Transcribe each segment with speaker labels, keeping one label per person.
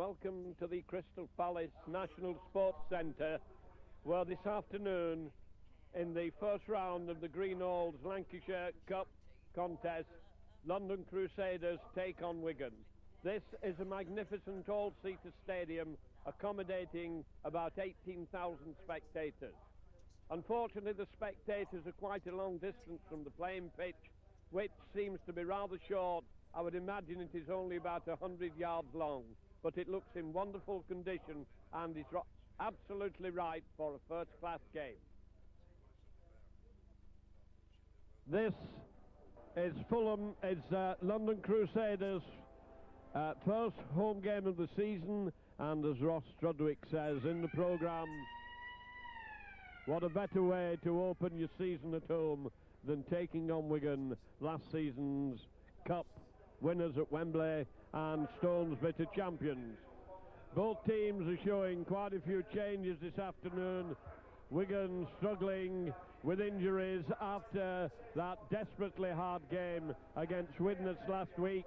Speaker 1: welcome to the Crystal Palace National Sports Centre, where this afternoon, in the first round of the Greenhalgh's Lancashire Cup contest, London Crusaders take on Wigan. This is a magnificent all-seater stadium accommodating about 18,000 spectators. Unfortunately, the spectators are quite a long distance from the playing pitch, which seems to be rather short. I would imagine it is only about 100 yards long, but it looks in wonderful condition and is absolutely right for a first-class game. This is London Crusaders' first home game of the season, and as Ross Strudwick says in the programme, what a better way to open your season at home than taking on Wigan, last season's Cup winners at Wembley and Stones Bitter champions. Both teams are showing quite a few changes this afternoon. Wigan struggling with injuries after that desperately hard game against Widnes last week.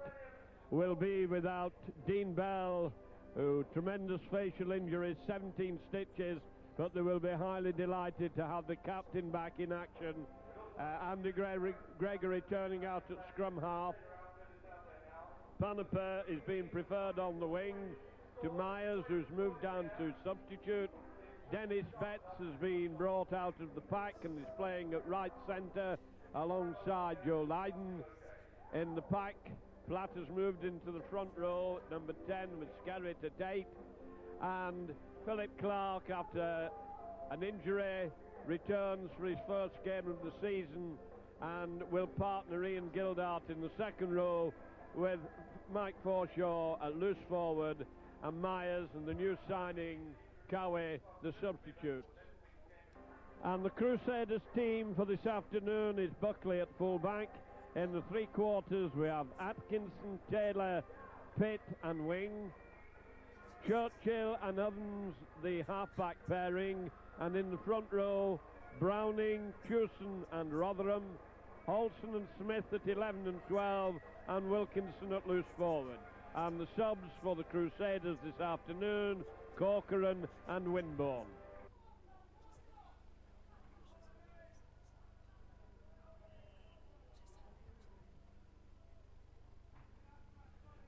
Speaker 1: Will be without Dean Bell, who tremendous facial injuries, 17 stitches, but they will be highly delighted to have the captain back in action. Andy Gregory turning out at scrum half. Panaper is being preferred on the wing to Myers, who's moved down to substitute. Dennis Betts has been brought out of the pack and is playing at right centre alongside Joe Lydon. In the pack, Platt has moved into the front row at number 10 with Skerritt at 8. And Philip Clark, after an injury, returns for his first game of the season and will partner Ian Gildart in the second row with Mike Forshaw at loose forward and Myers and the new signing Cowie the substitute. And the Crusaders team for this afternoon is Buckley at full back. In the three quarters we have Atkinson, Taylor, Pitt and Wing, Churchill and Evans the half-back pairing, and in the front row Browning, Chewson and Rotherham, Holson and Smith at 11 and 12, and Wilkinson at loose forward. And the subs for the Crusaders this afternoon, Corcoran and Winborn.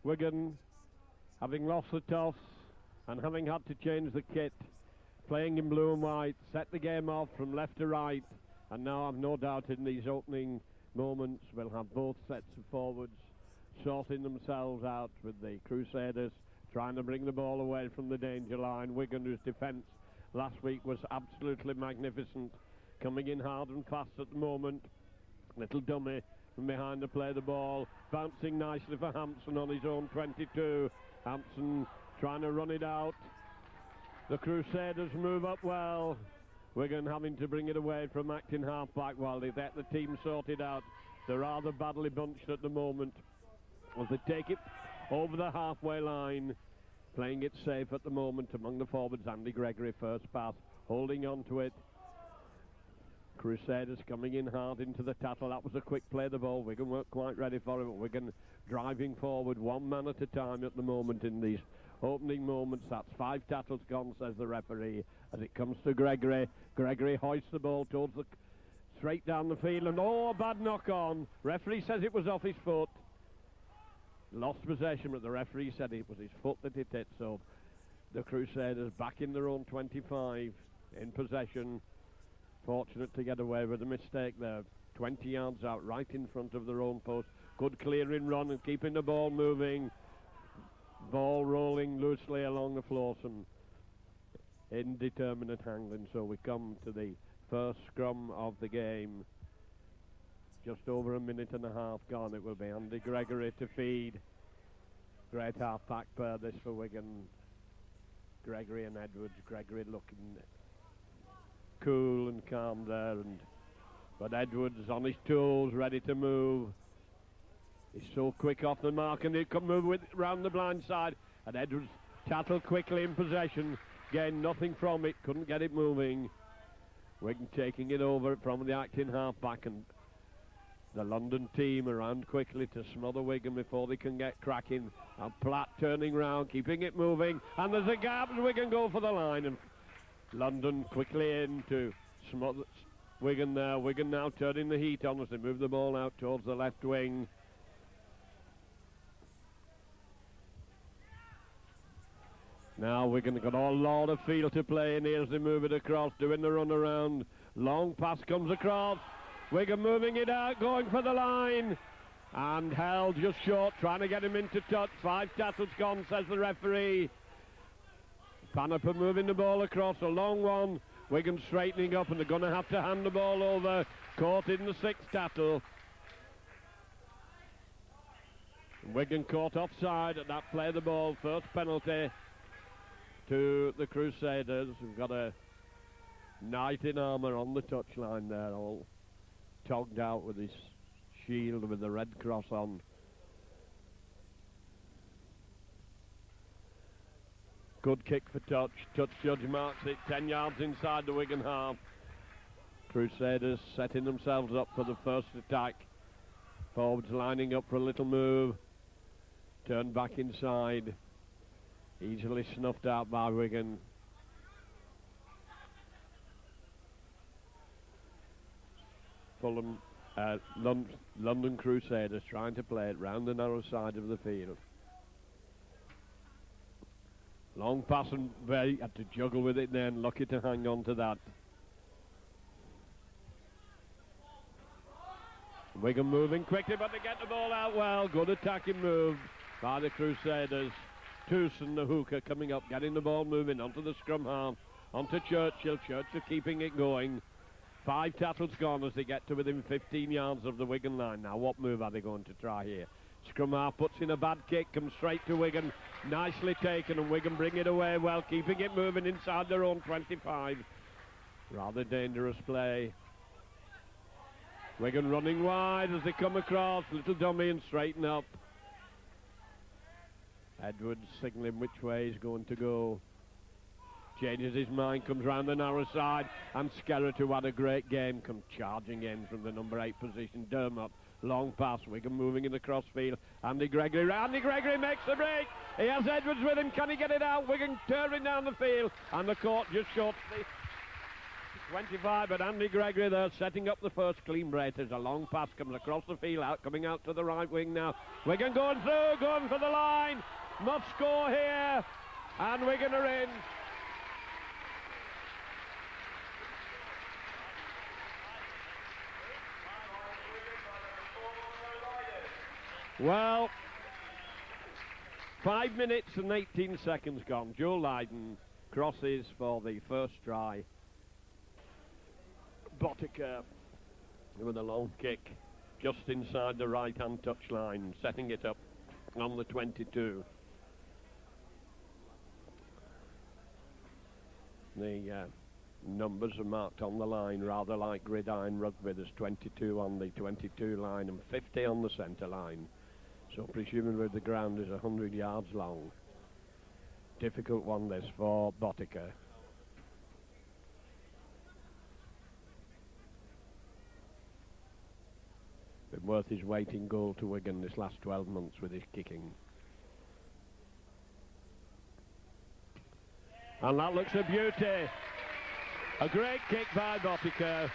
Speaker 1: Wigan, having lost the toss and having had to change the kit, playing in blue and white, set the game off from left to right, and now I've no doubt in these opening moments we'll have both sets of forwards sorting themselves out, with the Crusaders trying to bring the ball away from the danger line. Wigan, whose defence last week was absolutely magnificent, coming in hard and fast at the moment. Little dummy from behind to play the ball, bouncing nicely for Hampson on his own 22. Hampson trying to run it out. The Crusaders move up well. Wigan having to bring it away from acting half-back while they get the team sorted out. They're rather badly bunched at the moment as they take it over the halfway line. Playing it safe at the moment among the forwards. Andy Gregory first pass, holding on to it. Crusaders coming in hard into the tackle. That was a quick play, the ball. Wigan weren't quite ready for it, but Wigan driving forward one man at a time at the moment in these opening moments. That's 5 tackles gone, says the referee, as it comes to Gregory. Gregory hoists the ball towards the straight down the field, and a bad knock on. Referee says it was off his foot. Lost possession, but the referee said it was his foot that hit it, so the Crusaders back in their own 25 in possession. Fortunate to get away with a mistake there. 20 yards out, right in front of their own post. Good clearing run and keeping the ball moving. Ball rolling loosely along the floor. Some indeterminate handling. So we come to the first scrum of the game. Just over a minute and a half gone. It will be Andy Gregory to feed. Great half-back pair this for Wigan. Gregory and Edwards. Gregory looking cool and calm there, but Edwards on his toes, ready to move. He's so quick off the mark, and he can move with round the blind side, and Edwards tattled quickly in possession, gained nothing from it, couldn't get it moving. Wigan taking it over from the acting half-back, and The London team around quickly to smother Wigan before they can get cracking. And Platt turning round, keeping it moving. And there's a gap as Wigan go for the line. And London quickly in to smother Wigan there. Wigan now turning the heat on as they move the ball out towards the left wing. Now Wigan got a lot of field to play in here as they move it across, doing the run around. Long pass comes across. Wigan moving it out, going for the line. And held just short, trying to get him into touch. 5 tackles gone, says the referee. Panaper moving the ball across, a long one. Wigan straightening up, and they're going to have to hand the ball over. Caught in the 6th tackle. Wigan caught offside at that play of the ball. First penalty to the Crusaders. We've got a knight in armour on the touchline there, all togged out with his shield with the red cross on. Good kick for touch. Touch judge marks it 10 yards inside the Wigan half. Crusaders setting themselves up for the first attack. Forwards lining up for a little move. Turned back inside. Easily snuffed out by Wigan. Fulham, London Crusaders trying to play it round the narrow side of the field. Long pass, and Bay had to juggle with it then, lucky to hang on to that. Wigan moving quickly, but they get the ball out well. Good attacking move by the Crusaders. Towson, the hooker, coming up, getting the ball moving onto the scrum half, onto Churchill. Churchill keeping it going. 5 tackles gone as they get to within 15 yards of the Wigan line. Now, what move are they going to try here? Scrum half puts in a bad kick, comes straight to Wigan. Nicely taken, and Wigan bring it away well, keeping it moving inside their own 25. Rather dangerous play. Wigan running wide as they come across. Little dummy and straighten up. Edwards signalling which way he's going to go. Changes his mind, comes round the narrow side, and Skerritt, who had a great game, comes charging in from the number 8 position. Dermot, long pass, Wigan moving in the crossfield. Andy Gregory makes the break. He has Edwards with him, can he get it out? Wigan turning down the field, and the court just short the 25, but Andy Gregory there setting up the first clean break as a long pass comes across the field, coming out to the right wing now. Wigan going through, going for the line. Must score here, and Wigan are in. Well, 5 minutes and 18 seconds gone. Joe Lydon crosses for the first try. Botica with a long kick just inside the right-hand touchline, setting it up on the 22. The numbers are marked on the line rather like gridiron rugby. There's 22 on the 22 line and 50 on the centre line. So presumably the ground is 100 yards long. Difficult one this for Botica. Been worth his weight in goal to Wigan this last 12 months with his kicking. And that looks a beauty. A great kick by Botica.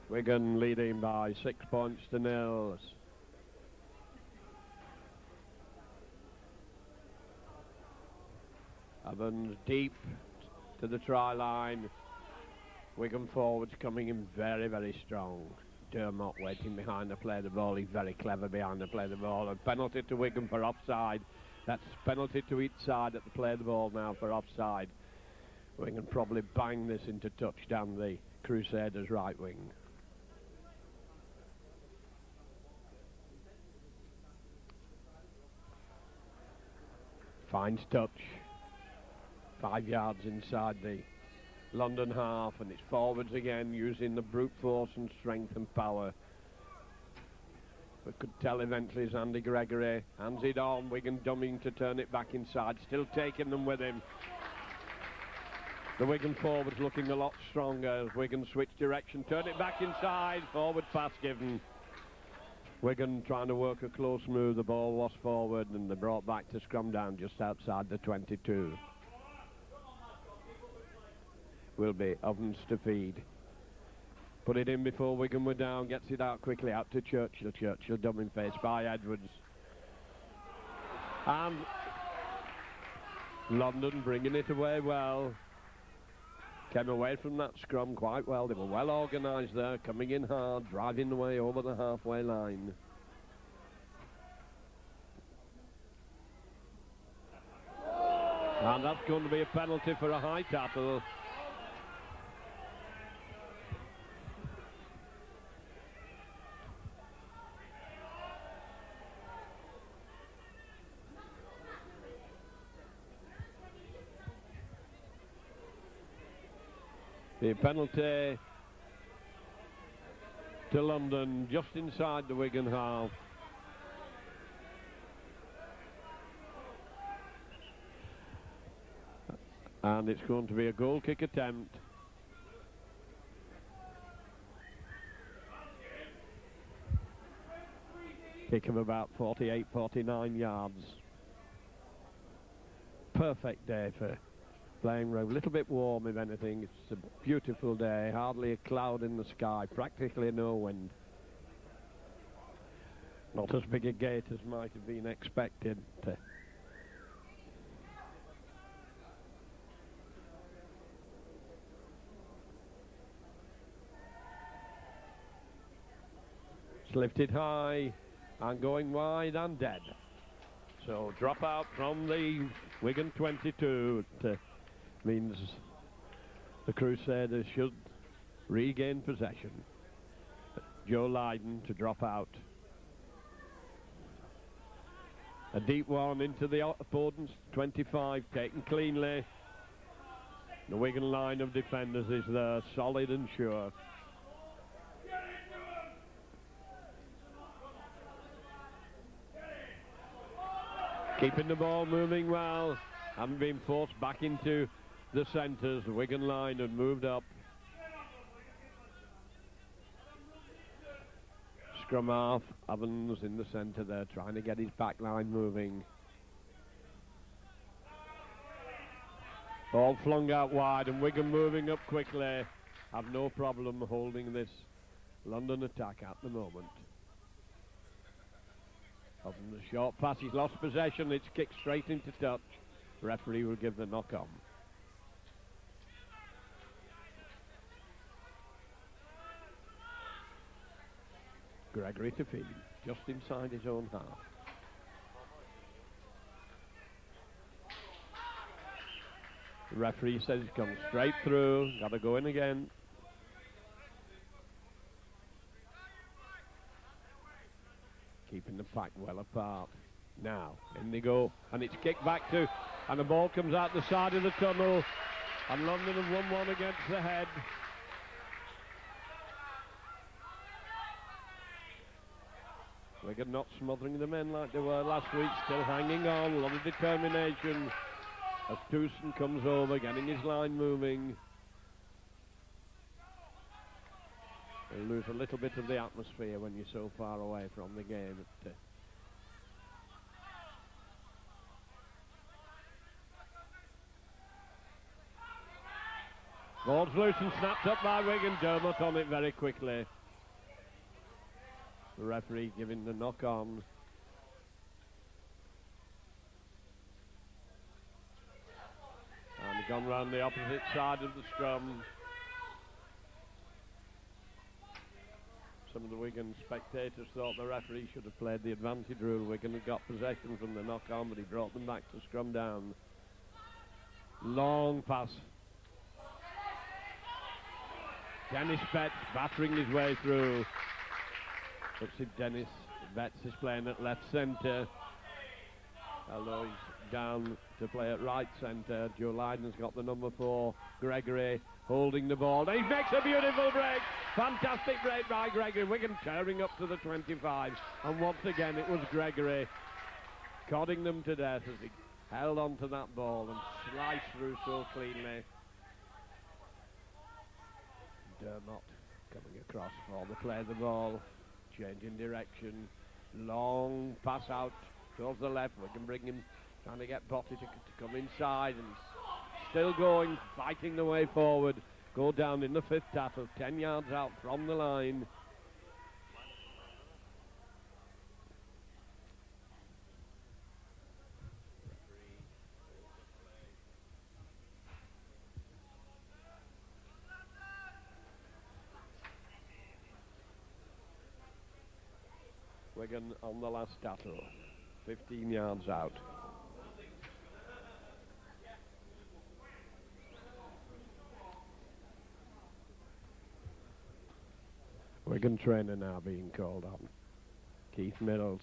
Speaker 1: Wigan leading by 6 points to 0. Evans deep to the try line. Wigan forwards coming in very, very strong. Dermot waiting behind the play of the ball. He's very clever behind the play of the ball. A penalty to Wigan for offside. That's penalty to each side at the play of the ball now for offside. Wigan probably bang this into touch down the Crusaders' right wing. Finds touch. 5 yards inside the London half, and it's forwards again using the brute force and strength and power. But could tell eventually is Andy Gregory. Hands it on, Wigan dummying to turn it back inside, still taking them with him. The Wigan forwards looking a lot stronger as Wigan switch direction, turn it back inside, forward pass given. Wigan trying to work a close move, the ball was forward and they brought back to scrum down just outside the 22. Will be Ovens to feed. Put it in before Wigan were down, gets it out quickly, out to Churchill. Churchill dumbing face by Edwards. And London bringing it away well. Came away from that scrum quite well. They were well organised there, coming in hard, driving the way over the halfway line. And that's going to be a penalty for a high tackle. The penalty to London, just inside the Wigan half. And it's going to be a goal kick attempt. Kick of about 48, 49 yards. Perfect day for playing round. A little bit warm, if anything. It's a beautiful day, hardly a cloud in the sky, practically no wind. Not as big a gate as might have been expected. It's lifted high and going wide and dead. So drop out from the Wigan 22. It means the Crusaders should regain possession. Joe Lydon to drop out. A deep one into the opponent's 25, taken cleanly. The Wigan line of defenders is there, solid and sure. Keeping the ball moving well, haven't been forced back into the centres. The Wigan line had moved up. Scrum half, Evans in the centre there, trying to get his back line moving. Ball flung out wide and Wigan moving up quickly. Have no problem holding this London attack at the moment. From the short pass, he's lost possession. It's kicked straight into touch. Referee will give the knock on. Gregory to feed, just inside his own half. The referee says he's come straight through. Got to go in again. Keeping the pack well apart. Now, in they go, and it's kicked back to, and the ball comes out the side of the tunnel, and London have won one against the head. Wigan not smothering the men like they were last week, still hanging on, a lot of determination as Towson comes over, getting his line moving. You lose a little bit of the atmosphere when you're so far away from the game. Ball's loose and snapped up by Wigan. Dermot on it very quickly. The referee giving the knock on. And gone round the opposite side of the scrum. Some of the Wigan spectators thought the referee should have played the advantage rule. Wigan had got possession from the knock-on, but he brought them back to scrum down. Long pass. Dennis Betts battering his way through. Looks like Dennis Betts is playing at left centre. Although he's down to play at right centre. Joe Lydon's got the number 4. Gregory holding the ball. He makes a beautiful break. Fantastic break by Gregory. Wigan tearing up to the 25. And once again it was Gregory codding them to death as he held on to that ball and sliced through so cleanly. Dermot coming across for the play the ball, changing direction, long pass out towards the left. We can bring him, trying to get Botti to come inside, and he's still going, fighting the way forward. Go down in the fifth tackle, 10 yards out from the line. Wigan on the last tackle, 15 yards out. Wigan trainer now being called on. Keith Mills.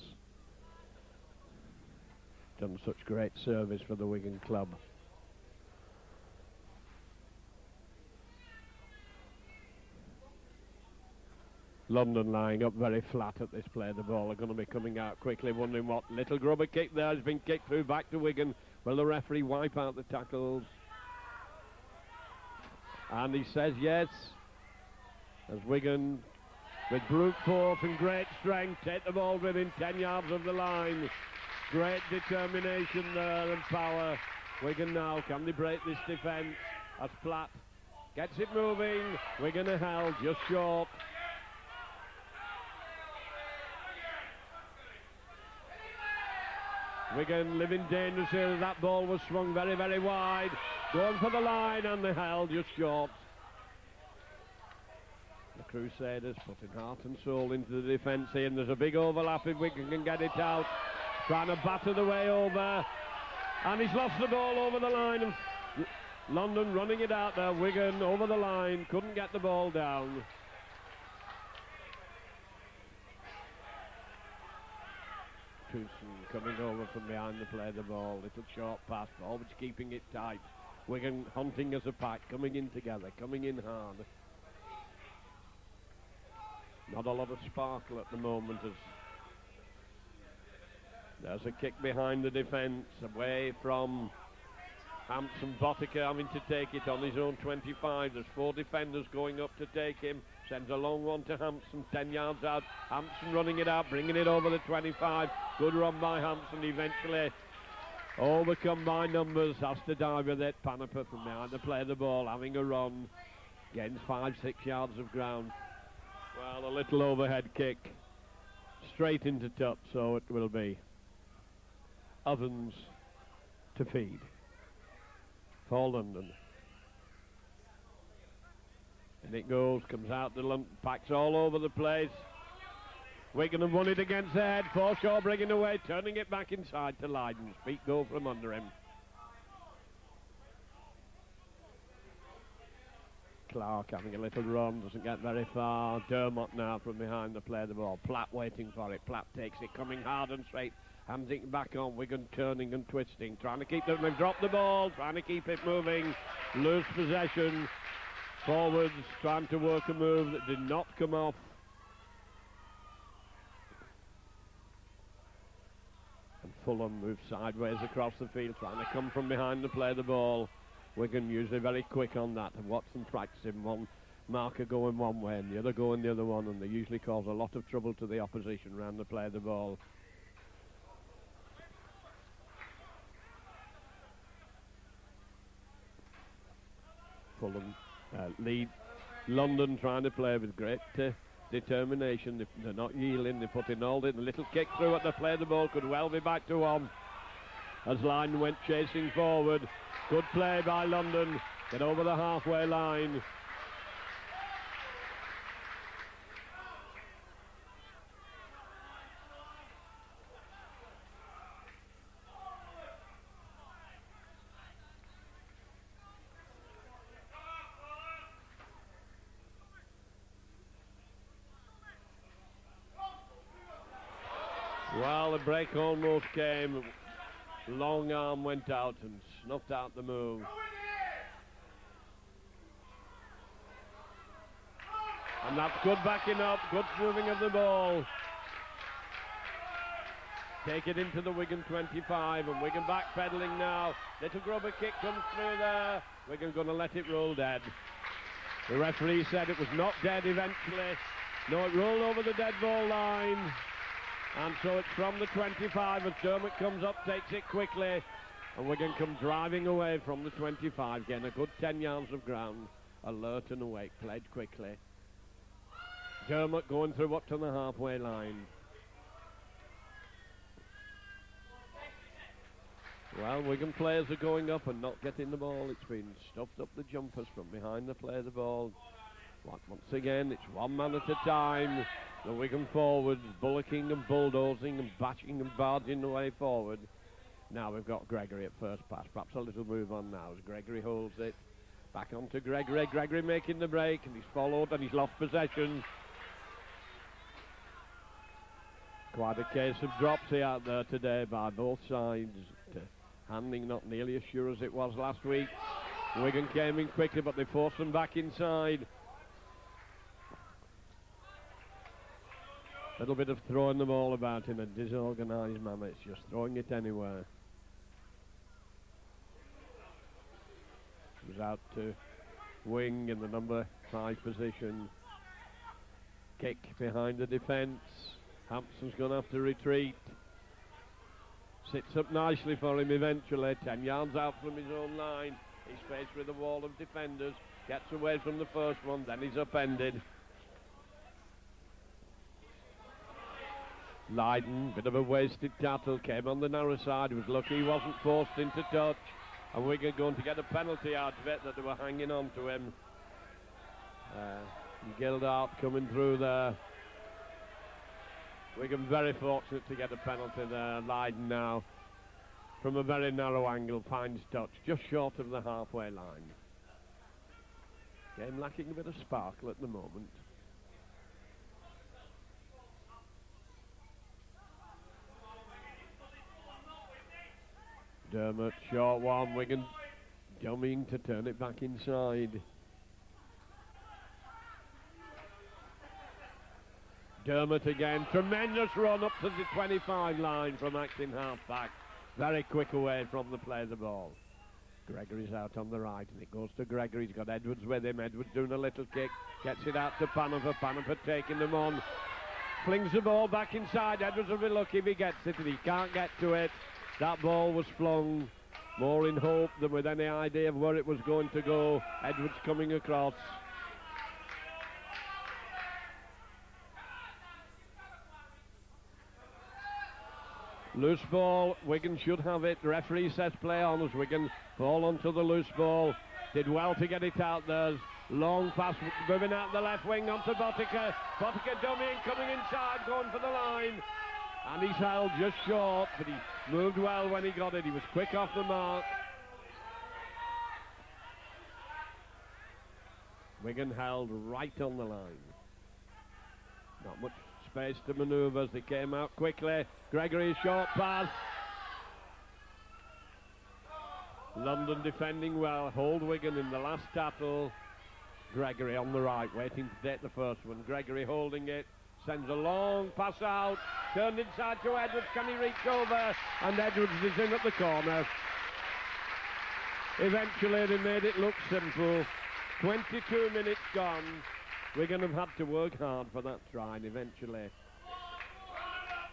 Speaker 1: Done such great service for the Wigan club. London lying up very flat at this play. The ball are going to be coming out quickly, wondering what little grubber kick there has been kicked through back to Wigan. Will the referee wipe out the tackles? And he says yes, as Wigan, with brute force and great strength, take the ball within 10 yards of the line. Great determination there and power. Wigan now, can they break this defence? As Platt gets it moving. Wigan are held just short. Wigan living dangerously. That ball was swung very, very wide. Going for the line, and they held just short. The Crusaders putting heart and soul into the defence here, and there's a big overlap if Wigan can get it out. Trying to batter the way over, and he's lost the ball over the line. And London running it out there. Wigan over the line, couldn't get the ball down. Coming over from behind the play the ball, little short pass, forwards keeping it tight. Wigan hunting as a pack, coming in together, coming in hard. Not a lot of sparkle at the moment, as there's a kick behind the defence, away from Hampson. Botica having to take it on his own 25. There's 4 defenders going up to take him. Sends a long one to Hampson, 10 yards out. Hampson running it out, bringing it over the 25. Good run by Hampson, eventually overcome by numbers. Has to dive with it. Panaper from behind to play the ball, having a run. Gains 5-6 yards of ground. Well, a little overhead kick. Straight into top, so it will be ovens to feed for London. And it goes, comes out the London, packs all over the place. Wigan have won it against the head. Forshaw bringing away, turning it back inside to Lydon's. Feet go from under him. Clark having a little run, doesn't get very far. Dermot now from behind to play the ball. Platt waiting for it. Platt takes it, coming hard and straight. Hands it back on. Wigan turning and twisting, trying to keep them. They've dropped the ball, trying to keep it moving. Lose possession. Forwards trying to work a move that did not come off. And Fulham moves sideways across the field, trying to come from behind to play the ball. Wigan usually very quick on that, and Watson practicing one marker going one way and the other going the other one, and they usually cause a lot of trouble to the opposition round to play the ball. Fulham lead. London trying to play with great determination. They're not yielding. They're putting all in. A little kick through at the play the ball could well be back to one. As Lydon went chasing forward. Good play by London. Get over the halfway line. Well, the break almost came. Long arm went out and snuffed out the move. And that's good backing up, good moving of the ball. Take it into the Wigan 25, and Wigan backpedaling now. Little grubber kick comes through there. Wigan going to let it roll dead. The referee said it was not dead eventually. No, it rolled over the dead ball line. And so it's from the 25 as Dermot comes up, takes it quickly. And Wigan come driving away from the 25. Getting a good 10 yards of ground. Alert and awake, played quickly. Dermot going through up to the halfway line. Well, Wigan players are going up and not getting the ball. It's been stuffed up the jumpers from behind the play of the ball. Once again, it's one man at a time. The Wigan forwards bullocking and bulldozing and bashing and barging the way forward. Now we've got Gregory at first pass. Perhaps a little move on now as Gregory holds it. Back onto Gregory. Gregory making the break, and he's followed and he's lost possession. Quite a case of dropsy out there today by both sides. Handling not nearly as sure as it was last week. Wigan came in quickly, but they forced them back inside. A little bit of throwing the ball about in a disorganised manner. It's just throwing it anywhere. Comes out to wing in the number 5 position. Kick behind the defence. Hampson's going to have to retreat. Sits up nicely for him eventually. 10 yards out from his own line. He's faced with a wall of defenders. Gets away from the first one, then he's upended. Lydon, bit of a wasted tackle, came on the narrow side, was lucky he wasn't forced into touch, and Wigan going to get a penalty out of it that they were hanging on to him. Gildart coming through there. Wigan very fortunate to get a penalty there. Lydon now, from a very narrow angle, finds touch, just short of the halfway line. Game lacking a bit of sparkle at the moment. Dermot, short one, Wigan dummying to turn it back inside. Dermot again, tremendous run up to the 25 line from acting half-back. Very quick away from the play of the ball. Gregory's out on the right, and it goes to Gregory. He's got Edwards with him. Edwards doing a little kick, gets it out to Panafer. Panafer taking them on. Flings the ball back inside. Edwards will be lucky if he gets it, and he can't get to it. That ball was flung more in hope than with any idea of where it was going to go. Edwards coming across. Loose ball, Wigan should have it. The referee says play on as Wigan fall onto the loose ball. Did well to get it out there. Long pass moving out the left wing onto Botica. Botica dummying, coming inside, going for the line. And he's held just short, but he moved well when he got it. He was quick off the mark. Wigan held right on the line. Not much space to manoeuvre as they came out quickly. Gregory's short pass. London defending well. Hold Wigan in the last tackle. Gregory on the right, waiting to take the first one. Gregory holding it. Sends a long pass out, turned inside to Edwards, can he reach over? And Edwards is in at the corner. Eventually they made it look simple. 22 minutes gone. Wigan have had to work hard for that try, and eventually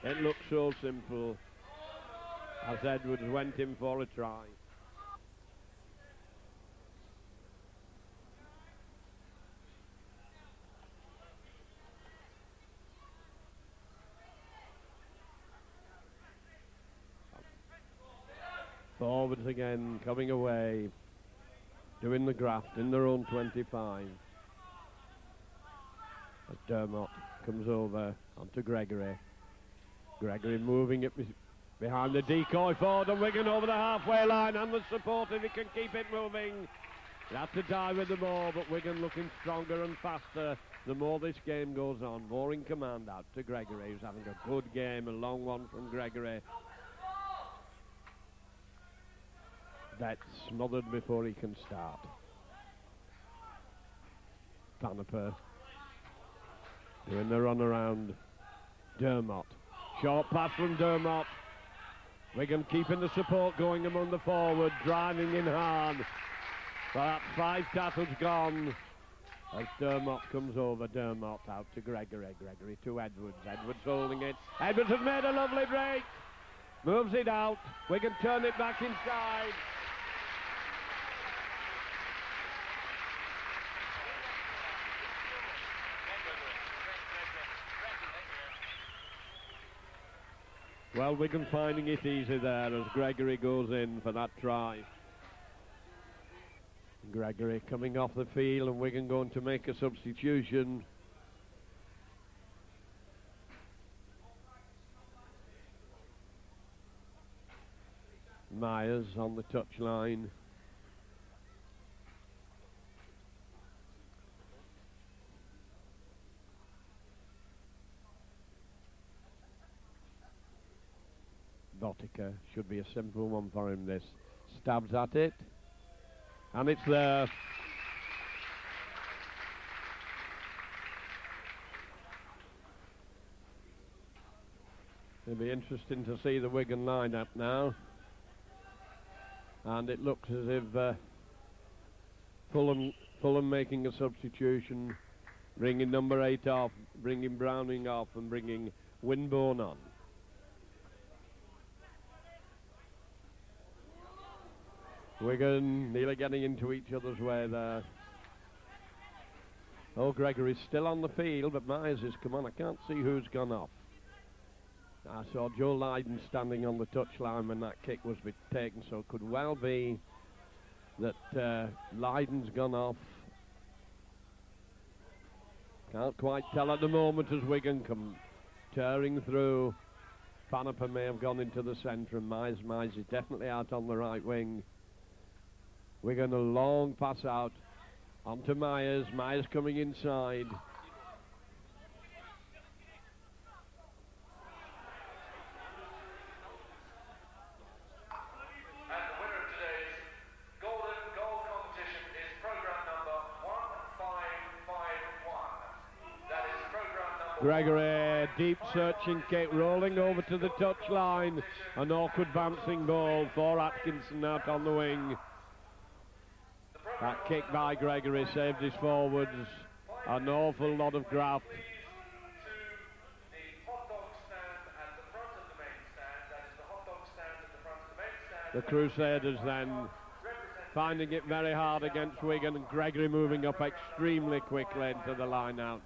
Speaker 1: it looked so simple as Edwards went in for a try. Forwards again, coming away, doing the graft in their own 25. As Dermot comes over onto Gregory. Gregory moving it behind the decoy forward, and Wigan over the halfway line, and the support if he can keep it moving. He had to die with the ball, but Wigan looking stronger and faster the more this game goes on. More in command out to Gregory, who's having a good game, a long one from Gregory. That's smothered before he can start. Panaper doing the run around. Dermot. Short pass from Dermot. Wigan keeping the support going among the forward, driving in hard. But that's 5 tackles gone. As Dermot comes over, Dermot out to Gregory. Gregory to Edwards. Edwards holding it. Edwards has made a lovely break. Moves it out. We can turn it back inside. Well, Wigan finding it easy there as Gregory goes in for that try. Gregory coming off the field and Wigan going to make a substitution. Myers on the touchline. Botica should be a simple one for him, this. Stabs at it. And it's there. It'll be interesting to see the Wigan line-up now. And it looks as if Fulham making a substitution, bringing number 8 off, bringing Browning off and bringing Winborn on. Wigan nearly getting into each other's way there. Oh, Gregory's still on the field, but Myers has come on. I can't see who's gone off. I saw Joe Lydon standing on the touchline when that kick was taken, so it could well be that Lydon's gone off. Can't quite tell at the moment as Wigan come tearing through. Panaper may have gone into the centre, and Myers is definitely out on the right wing. Wigan a long pass out onto Myers. Myers coming inside.
Speaker 2: And the winner of today's Golden Goal competition is programme number 1551. That is programme number...
Speaker 1: Gregory, deep searching kick, rolling over to the touchline. An awkward bouncing ball for Atkinson out on the wing. That kick by Gregory saved his forwards. An awful lot of graft. The Crusaders then finding it very hard against Wigan, and Gregory moving up extremely quickly into the line out.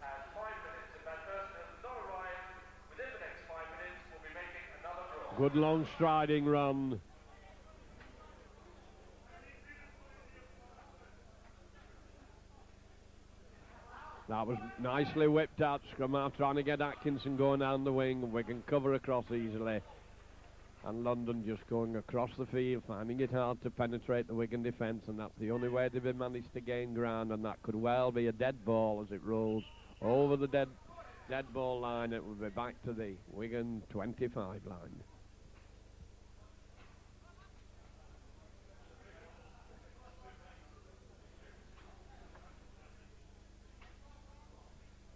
Speaker 1: Good long striding run. That was nicely whipped out. Scrum half trying to get Atkinson going down the wing, and Wigan cover across easily. And London just going across the field, finding it hard to penetrate the Wigan defence, and that's the only way they've managed to gain ground, and that could well be a dead ball as it rolls over the dead ball line. It will be back to the Wigan 25 line.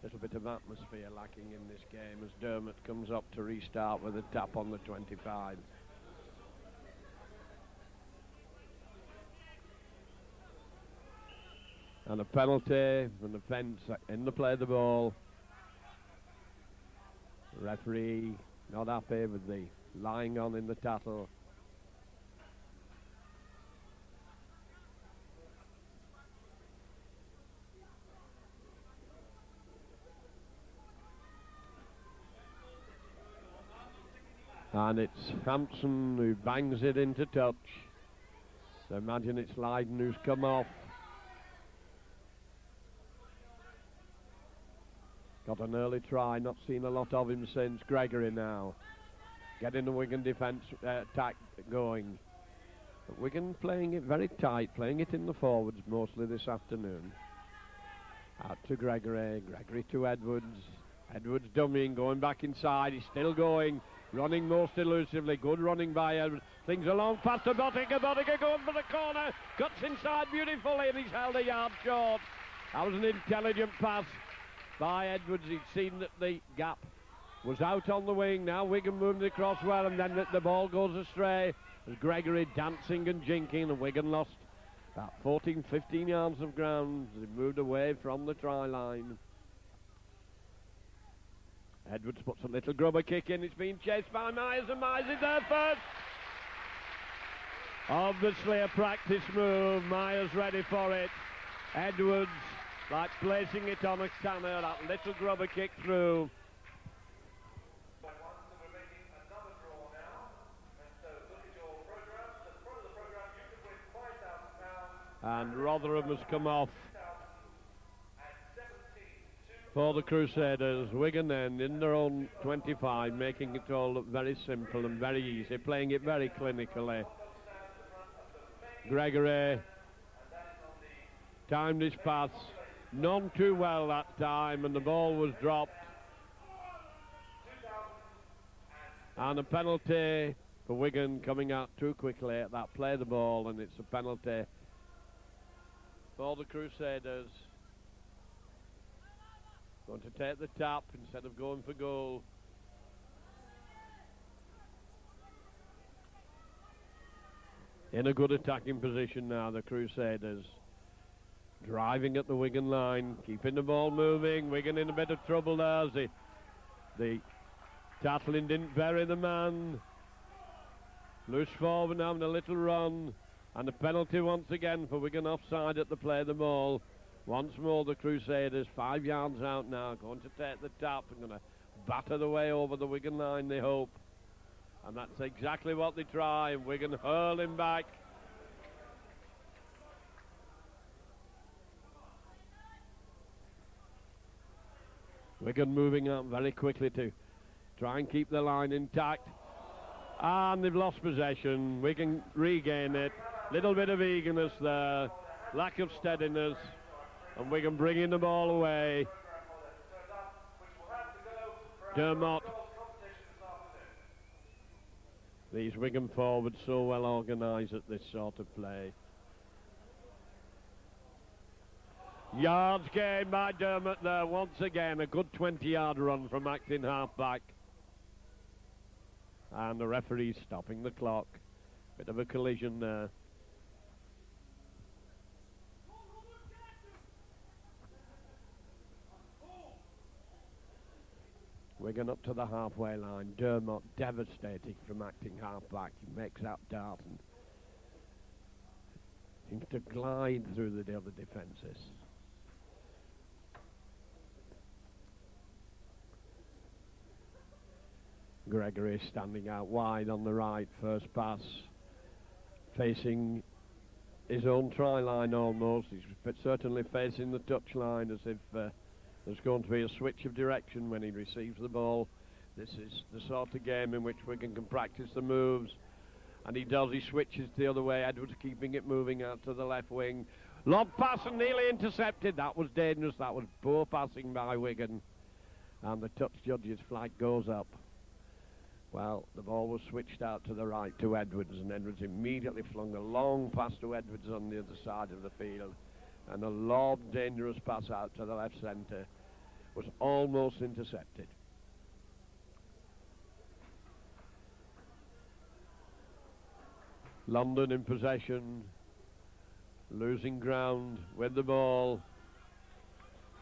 Speaker 1: Little bit of atmosphere lacking in this game as Dermot comes up to restart with a tap on the 25. And a penalty, an offence in the play of the ball. The referee not happy with the lying on in the tackle. And it's Hampson who bangs it into touch. So imagine it's Lydon who's come off. Got an early try, not seen a lot of him since. Gregory now getting the Wigan defence attack going. But Wigan playing it very tight, playing it in the forwards mostly this afternoon. Out to Gregory, Gregory to Edwards. Edwards dummying, going back inside, he's still going. Running most elusively, good running by Edwards. Things along past to Botica, Botica going for the corner. Cuts inside beautifully and he's held a yard short. That was an intelligent pass by Edwards. He'd seen that the gap was out on the wing. Now Wigan moving across well, and then the ball goes astray. As Gregory dancing and jinking, and Wigan lost About 14, 15 yards of ground. They've moved away from the try line. Edwards puts a little grubber kick in. It's been chased by Myers, and Myers is there first. Obviously a practice move. Myers ready for it. Edwards like placing it on a canner. That little grubber kick through. And Rotherham has come off for the Crusaders. Wigan then in their own 25, making it all look very simple and very easy, playing it very clinically. Gregory timed his pass none too well that time, and the ball was dropped. And a penalty for Wigan coming out too quickly at that play the ball, and it's a penalty for the Crusaders. Going to take the tap instead of going for goal. In a good attacking position now, the Crusaders. Driving at the Wigan line, keeping the ball moving. Wigan in a bit of trouble there as the tackling didn't bury the man. Loose forward having a little run. And a penalty once again for Wigan offside at the play the ball. Once more the Crusaders 5 yards out now, going to take the tap and going to batter the way over the Wigan line, they hope. And that's exactly what they try, and Wigan hurling back. Wigan moving up very quickly to try and keep the line intact. And they've lost possession. Wigan regain it. Little bit of eagerness there, lack of steadiness, and Wigan bringing the ball away. Dermot. These Wigan forwards so well organised at this sort of play. Yards gained by Dermot there once again. A good 20-yard run from acting half-back. And the referee stopping the clock. Bit of a collision there. Wigan up to the halfway line. Dermot devastating from acting half-back. He makes that dart and seems to glide through the other defences. Gregory standing out wide on the right. First pass facing his own try line almost. He's certainly facing the touch line as if there's going to be a switch of direction when he receives the ball. This is the sort of game in which Wigan can practice the moves. And he does, he switches the other way. Edwards keeping it moving out to the left wing. Lob pass and nearly intercepted. That was dangerous. That was poor passing by Wigan. And the touch judge's flag goes up. Well, the ball was switched out to the right to Edwards, and Edwards immediately flung a long pass to Edwards on the other side of the field. And a lob, dangerous pass out to the left centre was almost intercepted. London in possession, losing ground with the ball,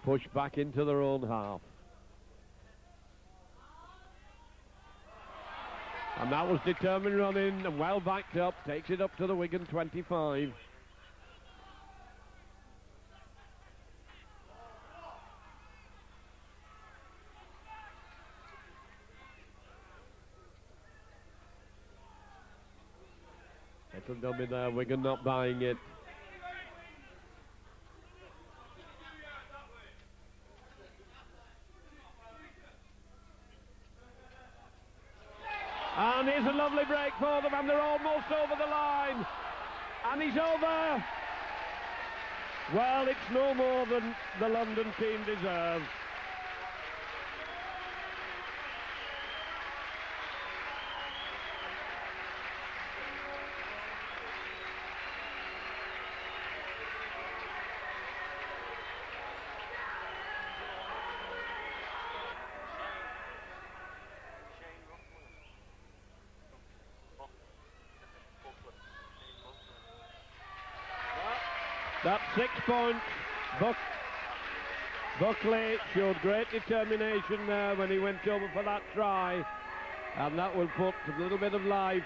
Speaker 1: pushed back into their own half. And that was determined running and well backed up, takes it up to the Wigan 25. Little dummy there, Wigan not buying it. And here's a lovely break for them, and they're almost over the line. And he's over. Well, it's no more than the London team deserves. That's 6 points. Buckley showed great determination there when he went over for that try, and that will put a little bit of life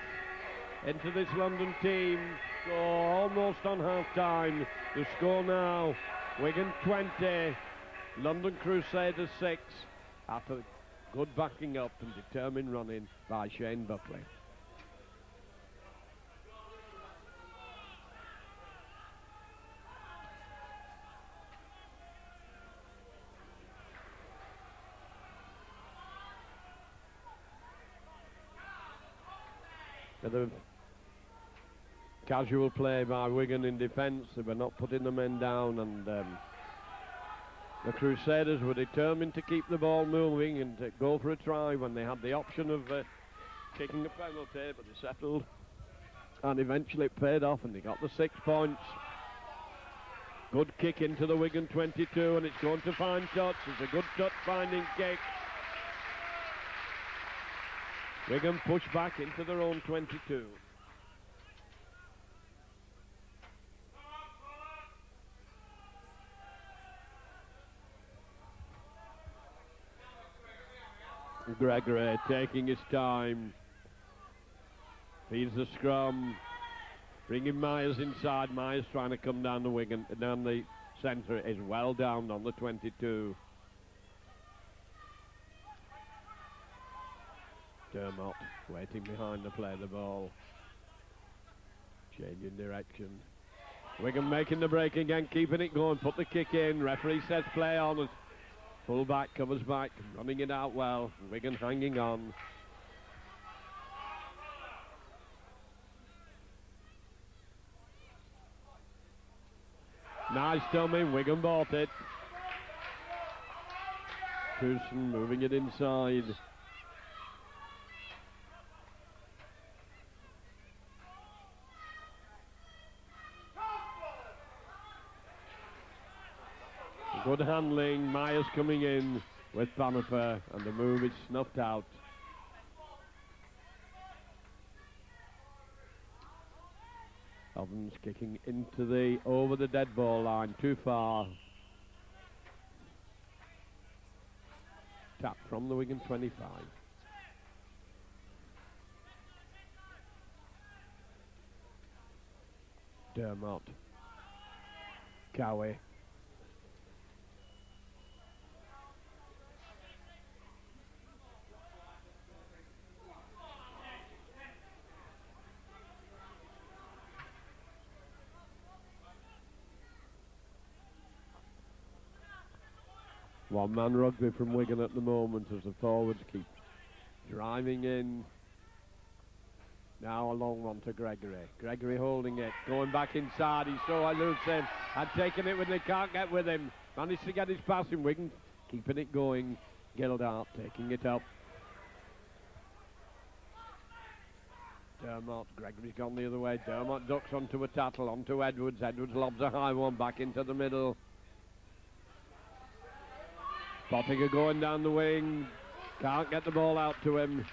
Speaker 1: into this London team. So almost on half-time. The score now, Wigan 20, London Crusaders 6, after good backing up and determined running by Shane Buckley. Bit of casual play by Wigan in defence. They were not putting the men down, and the Crusaders were determined to keep the ball moving and to go for a try when they had the option of kicking a penalty, but they settled, and eventually it paid off and they got the 6 points. Good kick into the Wigan 22, and it's going to find touch. It's a good touch finding kick. Wigan push back into their own 22. Gregory taking his time, feeds the scrum, bringing Myers inside. Myers trying to come down the Wigan, down the centre, is well down on the 22. Dermott waiting behind to play the ball, changing direction. Wigan making the break again, keeping it going, put the kick in. Referee says play on as full back covers back, running it out well. Wigan hanging on. Nice dummy, Wigan bought it. Pearson moving it inside. Good handling, Myers coming in with Bannifer, and the move is snuffed out. Ovens kicking into over the dead ball line, too far. Tap from the Wigan 25. Dermott. Cowie. One-man rugby from Wigan at the moment as the forwards keep driving in. Now a long one to Gregory. Gregory holding it, going back inside. He saw elusive, had taken it when they can't get with him. Managed to get his pass in. Wigan keeping it going. Gildart taking it up. Dermott, Gregory's gone the other way. Dermott ducks onto a tattle, onto Edwards. Edwards lobs a high one back into the middle. Pottinger going down the wing, can't get the ball out to him.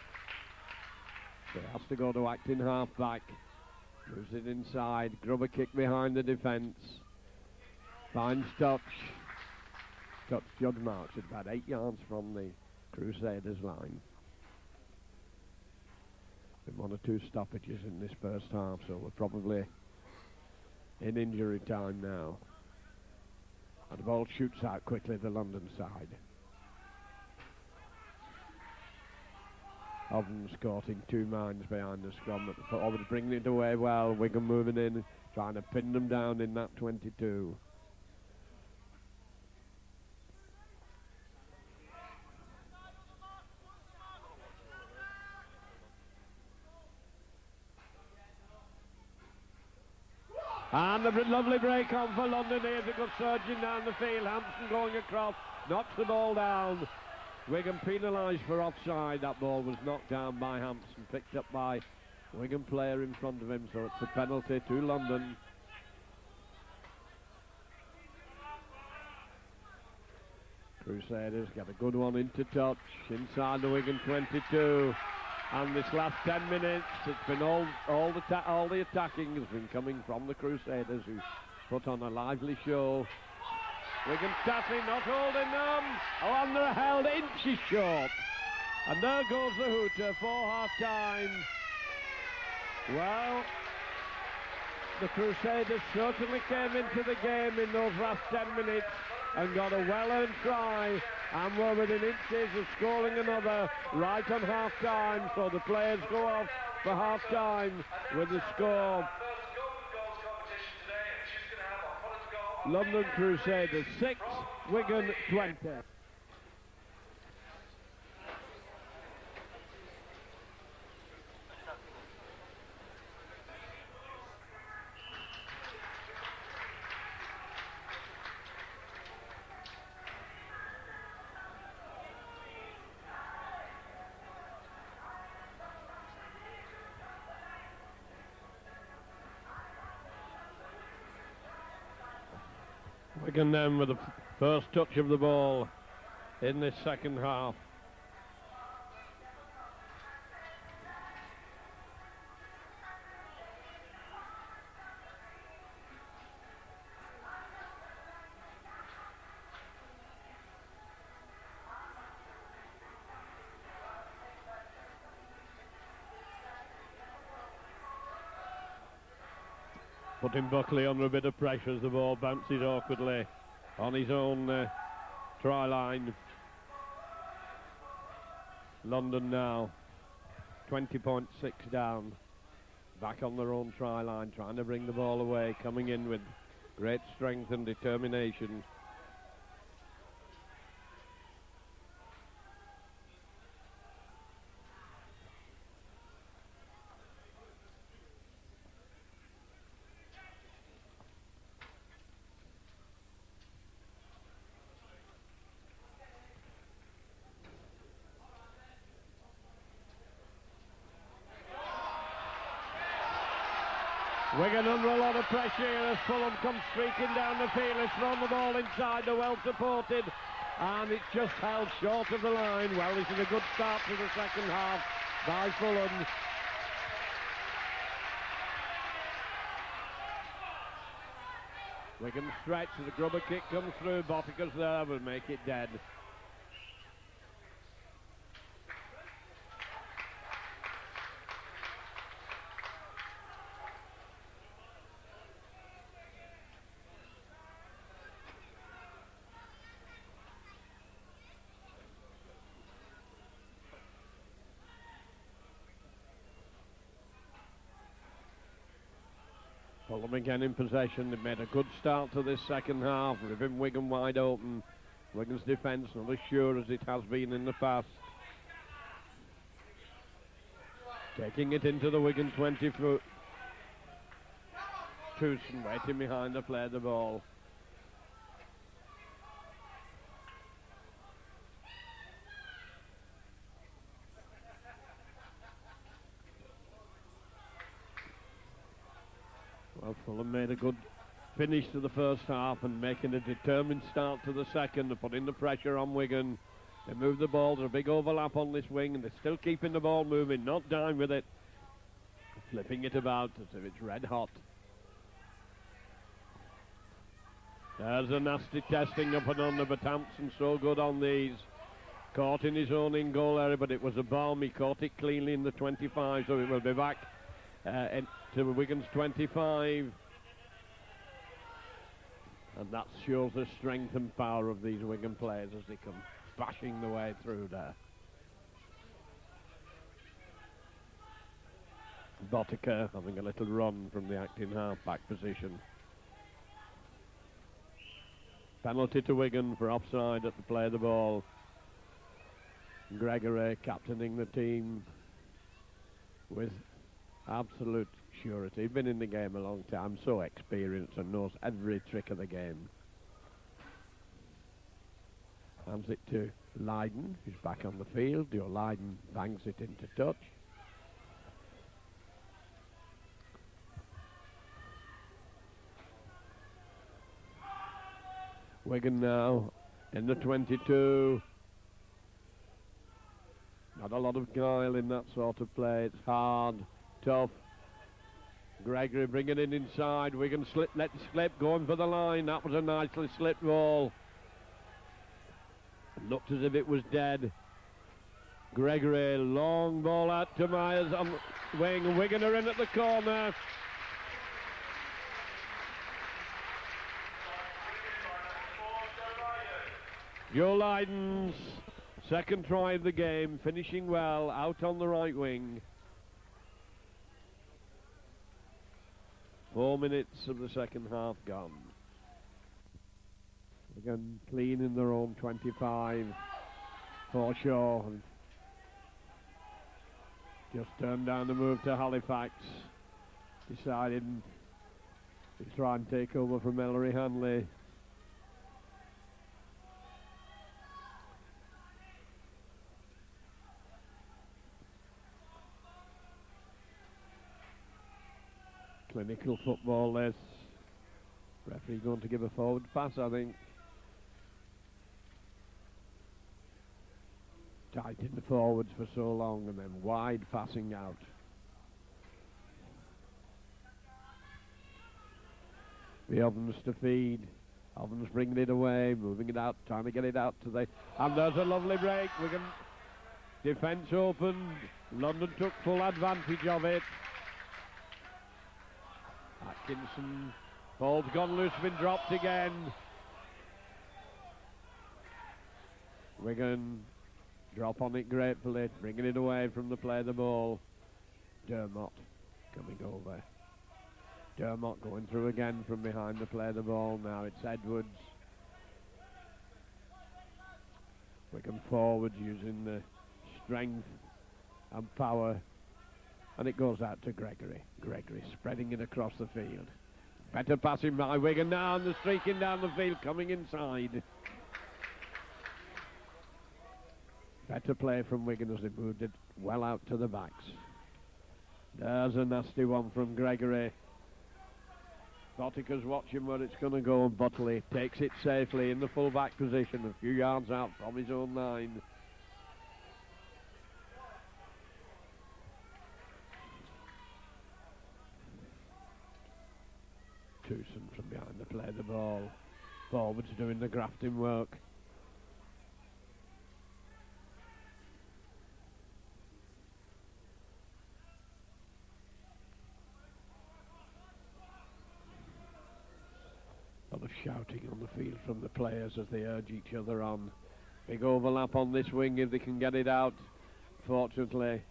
Speaker 1: So he has to go to acting half-back. Moves it inside, grubber kick behind the defence. Finds touch. Touch Judge Marks at about 8 yards from the Crusaders line. Been 1 or 2 stoppages in this first half, so we're probably in injury time now. And the ball shoots out quickly the London side. Ovens caught in 2 minds behind the scrum, but the forwards bringing it away well. Wigan moving in, trying to pin them down in that 22. And a lovely break on for London here. They go surging down the field. Hampson going across, knocks the ball down. Wigan penalised for offside. That ball was knocked down by Hampson, picked up by Wigan player in front of him, so it's a penalty to London. Crusaders get a good one into touch inside the Wigan 22. And this last 10 minutes, it's been all the attacking has been coming from the Crusaders, who put on a lively show. Wigan Staffing not holding them. Oh, and they're held inches short. And there goes the hooter for half-time. Well, the Crusaders certainly came into the game in those last 10 minutes and got a well-earned try, and were within inches of scoring another right on half-time. So the players go off for half-time with the score. London Crusaders 6, Wigan 20. Wigan then with the first touch of the ball in this second half. Putting Buckley under a bit of pressure as the ball bounces awkwardly on his own try line. London now 20.6 down, back on their own try line, trying to bring the ball away, coming in with great strength and determination. Wigan under a lot of pressure here as Fulham comes streaking down the field. It's thrown the ball inside, they're well supported, and it's just held short of the line. Well, this is a good start to the second half by Fulham. Wigan stretch as the grubber kick comes through. Bottica's there, will make it dead. Fulham again in possession. They've made a good start to this second half, leaving Wigan wide open. Wigan's defence not as sure as it has been in the past. Taking it into the Wigan 20-foot. Tewson waiting behind to play the ball. Well, Fulham made a good finish to the first half and making a determined start to the second. They're putting the pressure on Wigan. They move the ball. There's a big overlap on this wing, and they're still keeping the ball moving, not down with it. Flipping it about as if it's red hot. There's a nasty testing up and under, but Hampson so good on these. Caught in his own in-goal area, but it was a bomb. He caught it cleanly in the 25, so it will be back to Wigan's 25. And that shows the strength and power of these Wigan players as they come bashing the way through there. Bottica having a little run from the acting half-back position. Penalty to Wigan for offside at the play of the ball. Gregory captaining the team with absolute surety. He's been in the game a long time, so experienced and knows every trick of the game. Hands it to Lydon, who's back on the field. Joe Lydon bangs it into touch. Wigan now in the 22. Not a lot of guile in that sort of play. It's hard, tough. Gregory bringing it inside. Wigan let it slip, going for the line. That was a nicely slipped ball. It looked as if it was dead. Gregory, long ball out to Myers on the wing. Wigan are in at the corner. Joe Lydon's second try of the game, finishing well, out on the right wing. 4 minutes of the second half gone. Again, clean in their own 25 for sure. And just turned down the move to Halifax. Decided to try and take over from Ellery Hanley. Clinical football, this. Referee going to give a forward pass, I think. Tight in the forwards for so long and then wide passing out. The Ovens to feed. Ovens bringing it away, moving it out, trying to get it out to the... And there's a lovely break. Wigan defence opened. London took full advantage of it. Atkinson, ball's gone loose, been dropped again. Wigan drop on it gratefully, bringing it away from the play of the ball. Dermott coming over. Dermott going through again from behind the play of the ball. Now it's Edwards. Wigan forward using the strength and power. And it goes out to Gregory. Gregory spreading it across the field. Better passing by Wigan now, and they're streaking down the field, coming inside. Better play from Wigan as they moved it well out to the backs. There's a nasty one from Gregory. Botica's watching where it's going to go, and Butley takes it safely in the full-back position, a few yards out from his own line. Tewson from behind the play of the ball. Forwards doing the grafting work. A lot of shouting on the field from the players as they urge each other on. Big overlap on this wing if they can get it out, fortunately.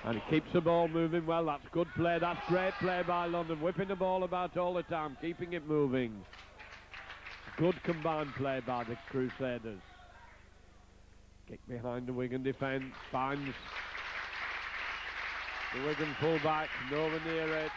Speaker 1: And he keeps the ball moving well. That's good play. That's great play by London. Whipping the ball about all the time, keeping it moving. Good combined play by the Crusaders. Kick behind the Wigan defence. Finds the Wigan fullback. Nowhere near it.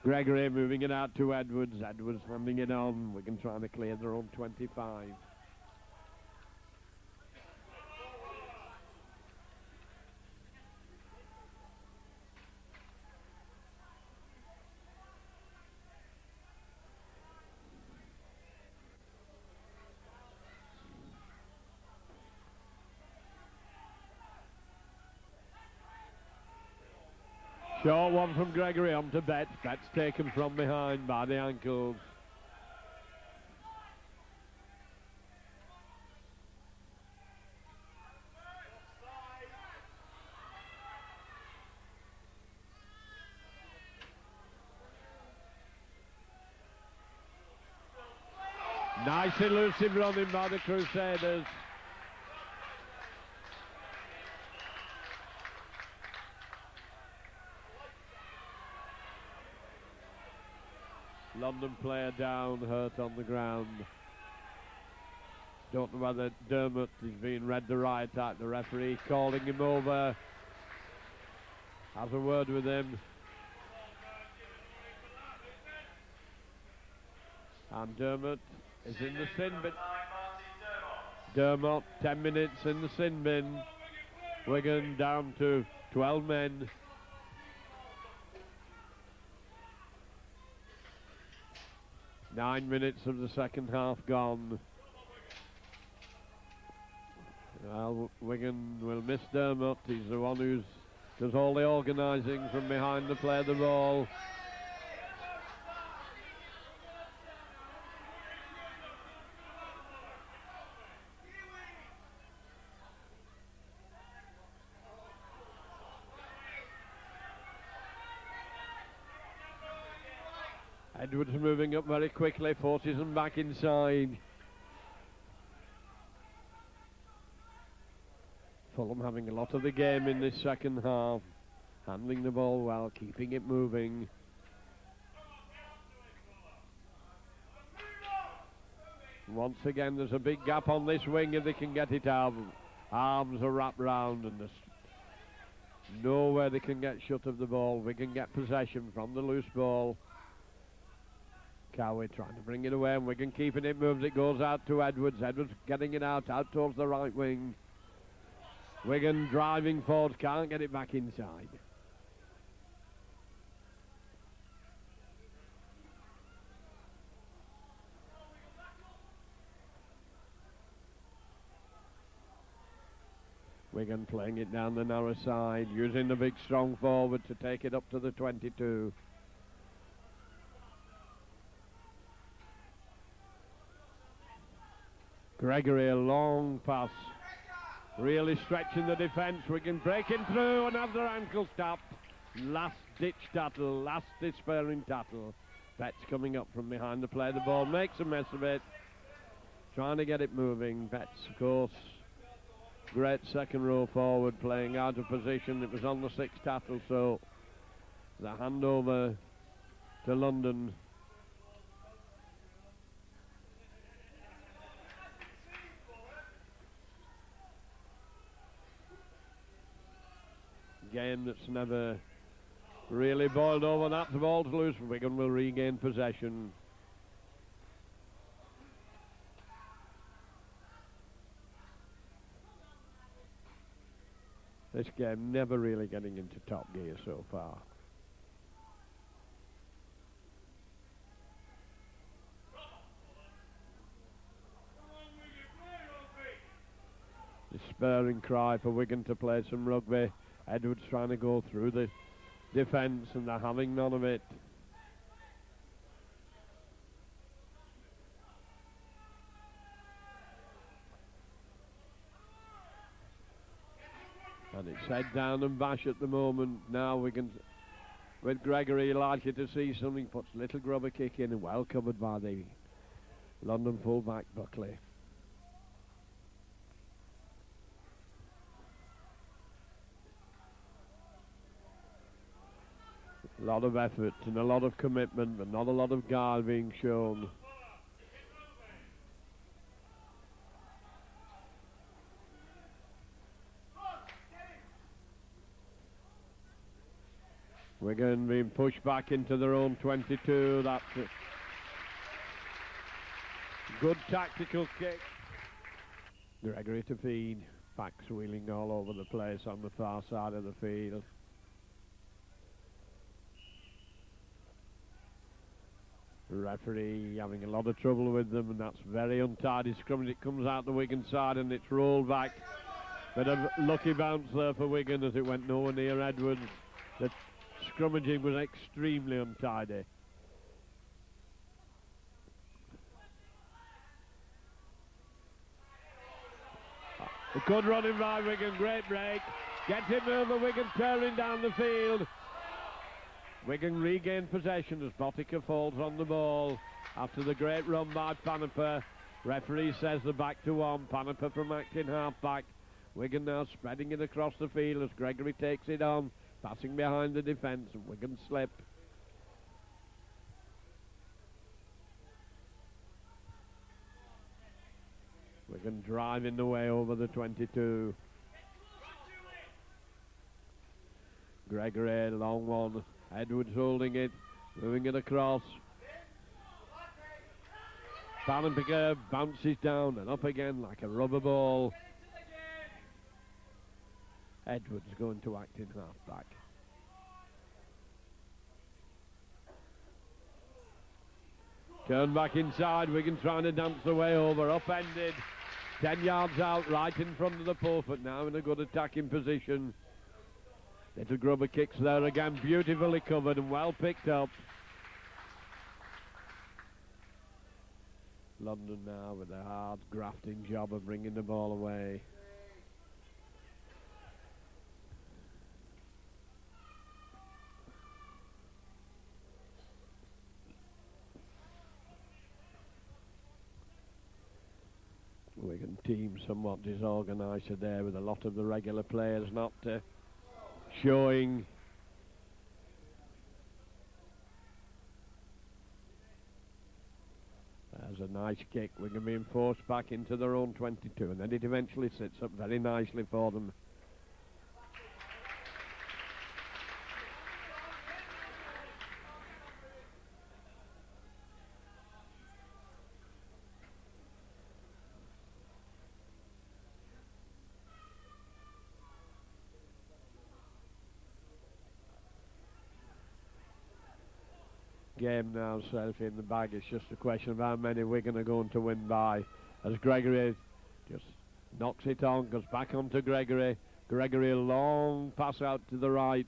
Speaker 1: Gregory moving it out to Edwards. Edwards handing it on. Wigan trying to clear their own 25. Short one from Gregory on to Betts. Betts taken from behind by the ankles. Nice elusive running by the Crusaders. London player down, hurt on the ground. Don't know whether Dermott is being read the riot act. The referee calling him over. Has a word with him. And Dermott is in the sin bin. Dermott, 10 minutes in the sin bin. Wigan down to 12 men. Nine minutes of the second half gone. Well, Wigan will miss Dermot. He's the one who does all the organising from behind to play the ball. Edwards moving up very quickly, forces them back inside. Fulham having a lot of the game in this second half, handling the ball well, keeping it moving. Once again, there's a big gap on this wing if they can get it out. Arms are wrapped round and there's nowhere they can get shut of the ball. We can get possession from the loose ball. Cowie trying to bring it away, and Wigan keeping it, moves, it goes out to Edwards. Edwards getting it out towards the right wing. Wigan driving forward, can't get it back inside. Wigan playing it down the narrow side, using the big strong forward to take it up to the 22. Gregory, a long pass, really stretching the defence. Wigan breaking through and have their ankles tapped. Last ditch tattle, last despairing tattle. Betts coming up from behind to play the ball, makes a mess of it, trying to get it moving. Betts, of course, great second row forward, playing out of position. It was on the sixth tattle, so the handover to London. Game that's never really boiled over. That the ball's loose. Wigan will regain possession. This game never really getting into top gear so far. Despairing cry for Wigan to play some rugby. Edwards trying to go through the defence and they're having none of it. And it's head down and bash at the moment. Now Wigan, with Gregory, likely to see something, puts little grubber kick in and well covered by the London fullback Buckley. A lot of effort and a lot of commitment, but not a lot of guile being shown. Wigan being pushed back into their own 22. That's a good tactical kick. Gregory to feed. Backs wheeling all over the place on the far side of the field. Referee having a lot of trouble with them, and that's very untidy scrummage. It comes out the Wigan side and it's rolled back. Bit of lucky bounce there for Wigan as it went nowhere near Edwards. The scrummaging was extremely untidy. A good running by Wigan, great break. Gets him over, Wigan tearing down the field. Wigan regain possession as Botica falls on the ball after the great run by Paniper. Referee says they're back to one. Paniper from acting half-back. Wigan now spreading it across the field as Gregory takes it on, passing behind the defence, and Wigan slip. Wigan driving the way over the 22. Gregory, long one. Edwards holding it, moving it across. Paniper bounces down and up again like a rubber ball. Edwards going to act in half-back. Turn back inside, Wigan trying to dance the way over, upended. 10 yards out, right in front of the post, but now in a good attacking position. Little grubber kicks there again, beautifully covered and well picked up. London now with a hard grafting job of bringing the ball away. Wigan team somewhat disorganised there with a lot of the regular players not showing. There's a nice kick. Wigan being forced back into their own 22, and then it eventually sits up very nicely for them. Game now self in the bag. It's just a question of how many Wigan are going to win by, as Gregory just knocks it on, goes back onto Gregory. Gregory, a long pass out to the right.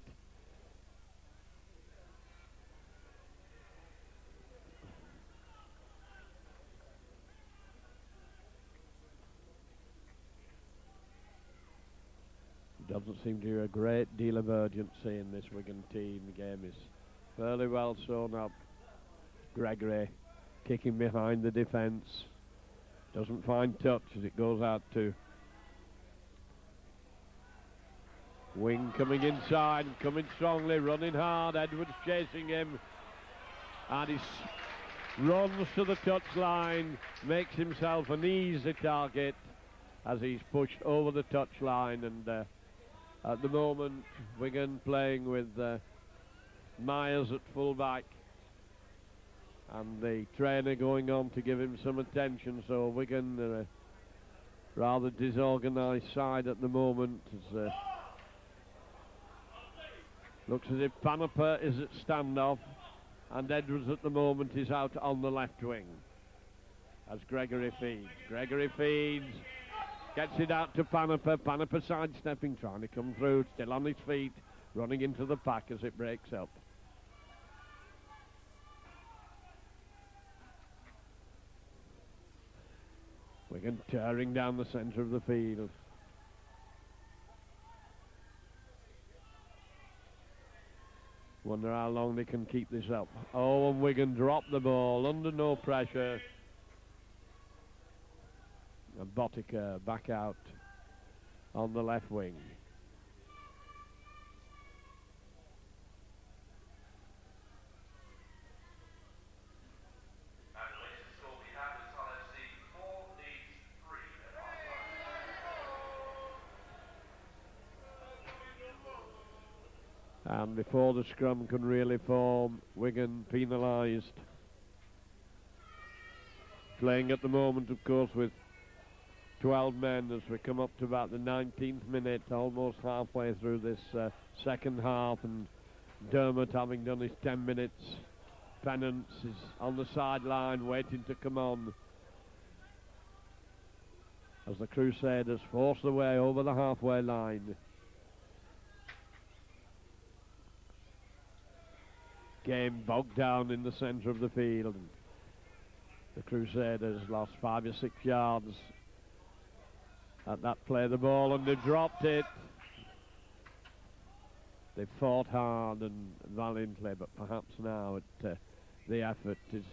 Speaker 1: Doesn't seem to be a great deal of urgency in this Wigan team. The game is fairly well sewn up. Gregory kicking behind the defence. Doesn't find touch as it goes out to Wing coming inside, coming strongly, running hard. Edwards chasing him. And he runs to the touchline, makes himself an easy target as he's pushed over the touchline. And at the moment, Wigan playing with Myers at full-back, and the trainer going on to give him some attention. So Wigan are a rather disorganised side at the moment. Looks as if Panaper is at standoff, and Edwards at the moment is out on the left wing as Gregory feeds. Gregory feeds, gets it out to Panaper. Panaper sidestepping, trying to come through, still on his feet, running into the pack as it breaks up. Wigan tearing down the centre of the field. Wonder how long they can keep this up. Oh, and Wigan drop the ball under no pressure. And Botica back out on the left wing. And before the scrum can really form, Wigan penalised. Playing at the moment, of course, with 12 men as we come up to about the 19th minute, almost halfway through this second half, and Dermot, having done his 10 minutes penance, is on the sideline waiting to come on as the Crusaders force their way over the halfway line. Game bogged down in the centre of the field. The Crusaders lost 5 or 6 yards at that play the ball, and they dropped it. They fought hard and valiantly, but perhaps now the effort is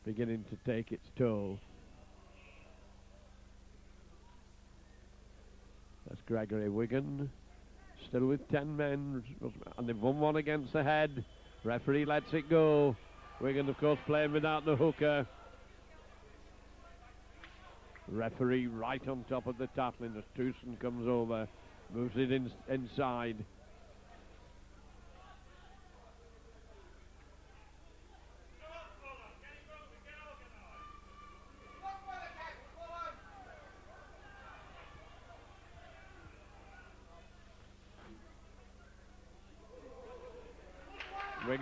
Speaker 1: beginning to take its toll. That's Gregory. Wigan still with 10 men, and they've won one against the head. Referee lets it go. Wigan, of course, playing without the hooker. Referee right on top of the tackling as Tewson comes over, moves it inside.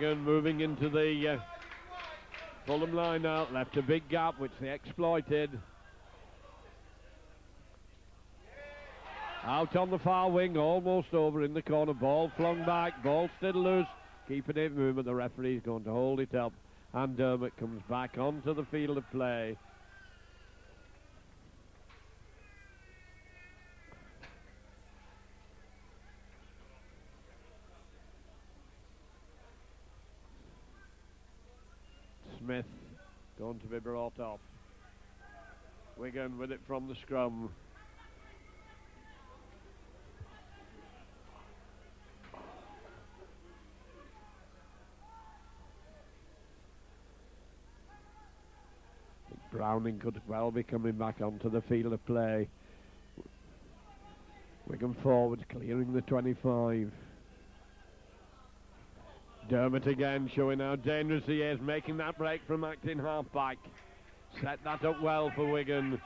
Speaker 1: Wigan moving into the Fulham line out, left a big gap which they exploited. Out on the far wing, almost over in the corner, ball flung back, ball still loose, keeping it moving, the referee's going to hold it up, and Dermot comes back onto the field of play. Smith going to be brought off. Wigan with it from the scrum. Browning could well be coming back onto the field of play. Wigan forward, clearing the 25. Dermot again showing how dangerous he is, making that break from acting half-back. Set that up well for Wigan.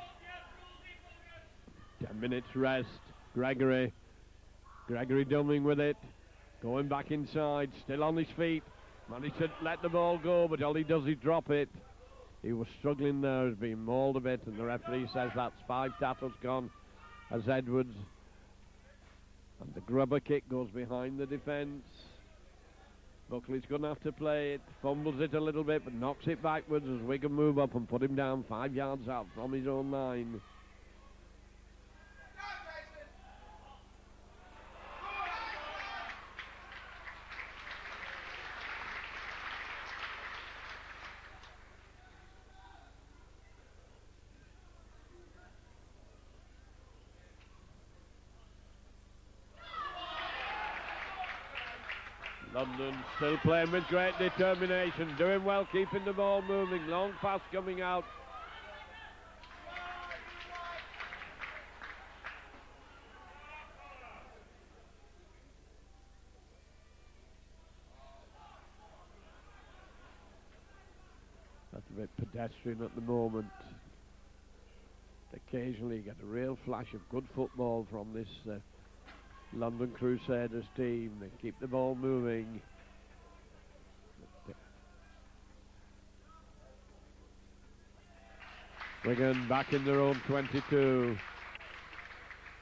Speaker 1: 10 minutes rest. Gregory dumbing with it. Going back inside, still on his feet. Managed to let the ball go, but all he does is drop it. He was struggling there, has been mauled a bit, and the referee says that's 5 tackles gone as Edwards. And the grubber kick goes behind the defence. Buckley's going to have to play it, fumbles it a little bit, but knocks it backwards as Wigan move up and put him down 5 yards out from his own line. London still playing with great determination, doing well, keeping the ball moving, long pass coming out. That's a bit pedestrian at the moment. Occasionally you get a real flash of good football from this London Crusaders team. They keep the ball moving. Wigan back in their own 22.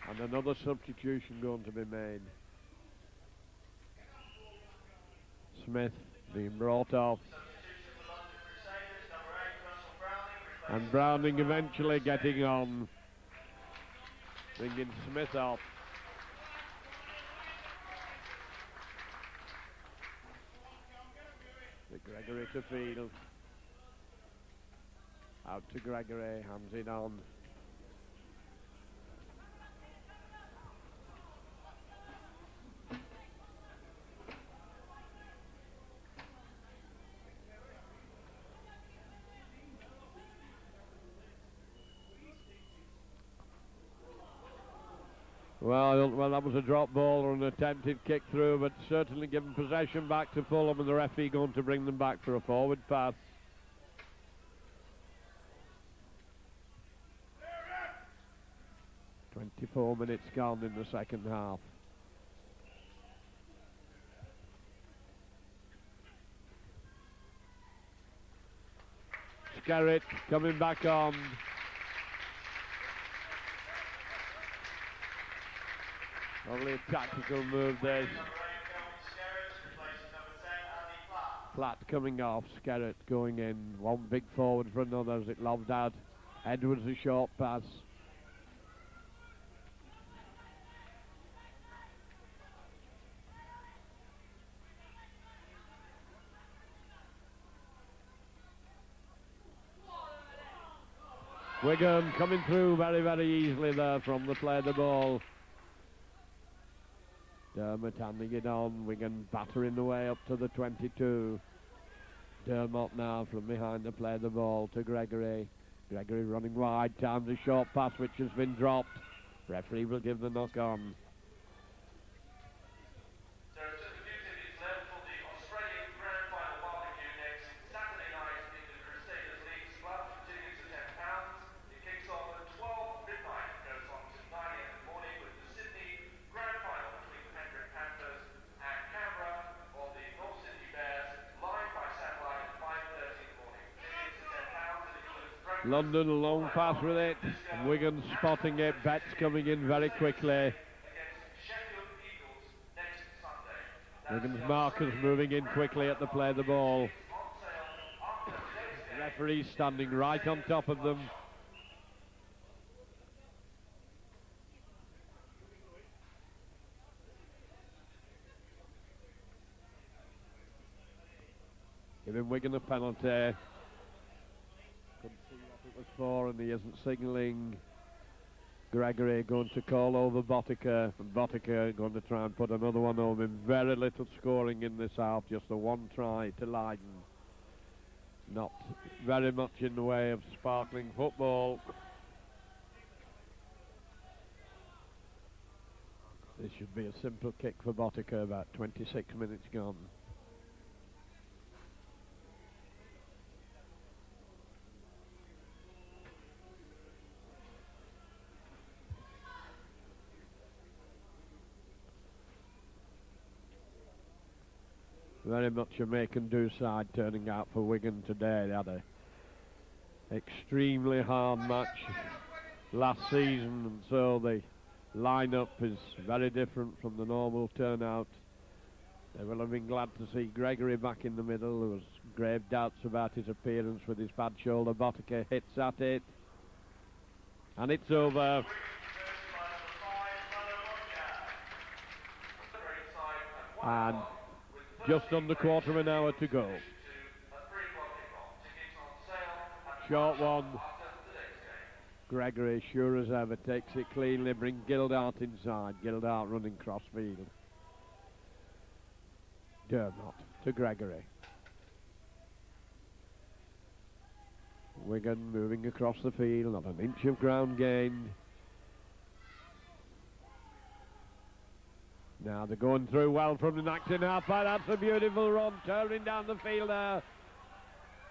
Speaker 1: And another substitution going to be made. Smith being brought off. And Browning eventually getting on. Bringing Smith off. Gregory to field. Out to Gregory, hands it on. Well, that was a drop ball or an attempted kick through, but certainly given possession back to Fulham, and the referee going to bring them back for a forward pass. "24 minutes gone in the second half. Skerritt coming back on. Only a tactical move there. Platt coming off, Skerritt going in. One big forward for another as it lobbed out. Edwards a short pass. Wigan coming through very, very easily there from the play of the ball. Dermot handing it on, Wigan battering the way up to the 22. Dermot now from behind the play of the ball to Gregory. Gregory running wide, times a short pass which has been dropped. Referee will give the knock on. London, a long pass with it. Wigan spotting it. Betts coming in very quickly. Wigan's markers moving in quickly at the play of the ball. Referees standing right on top of them. Giving Wigan a penalty. Couldn't see what it was for, and he isn't signalling. Gregory going to call over Botica, and Botica going to try and put another one home in. Very little scoring in this half, just a one try to Leiden. Not very much in the way of sparkling football. This should be a simple kick for Botica, about 26 minutes gone. Very much a make-and-do side turning out for Wigan today. They had an extremely hard match last season, and so the line-up is very different from the normal turnout. They will have been glad to see Gregory back in the middle. There was grave doubts about his appearance with his bad shoulder. Botica hits at it, and it's over. And just under quarter of an hour to go. Short one. Gregory, sure as ever, takes it cleanly. Bring Gildart inside. Gildart running cross field. Dermot to Gregory. Wigan moving across the field. Not an inch of ground gained. Now they're going through well from the acting half-back. That's a beautiful run, turning down the field there.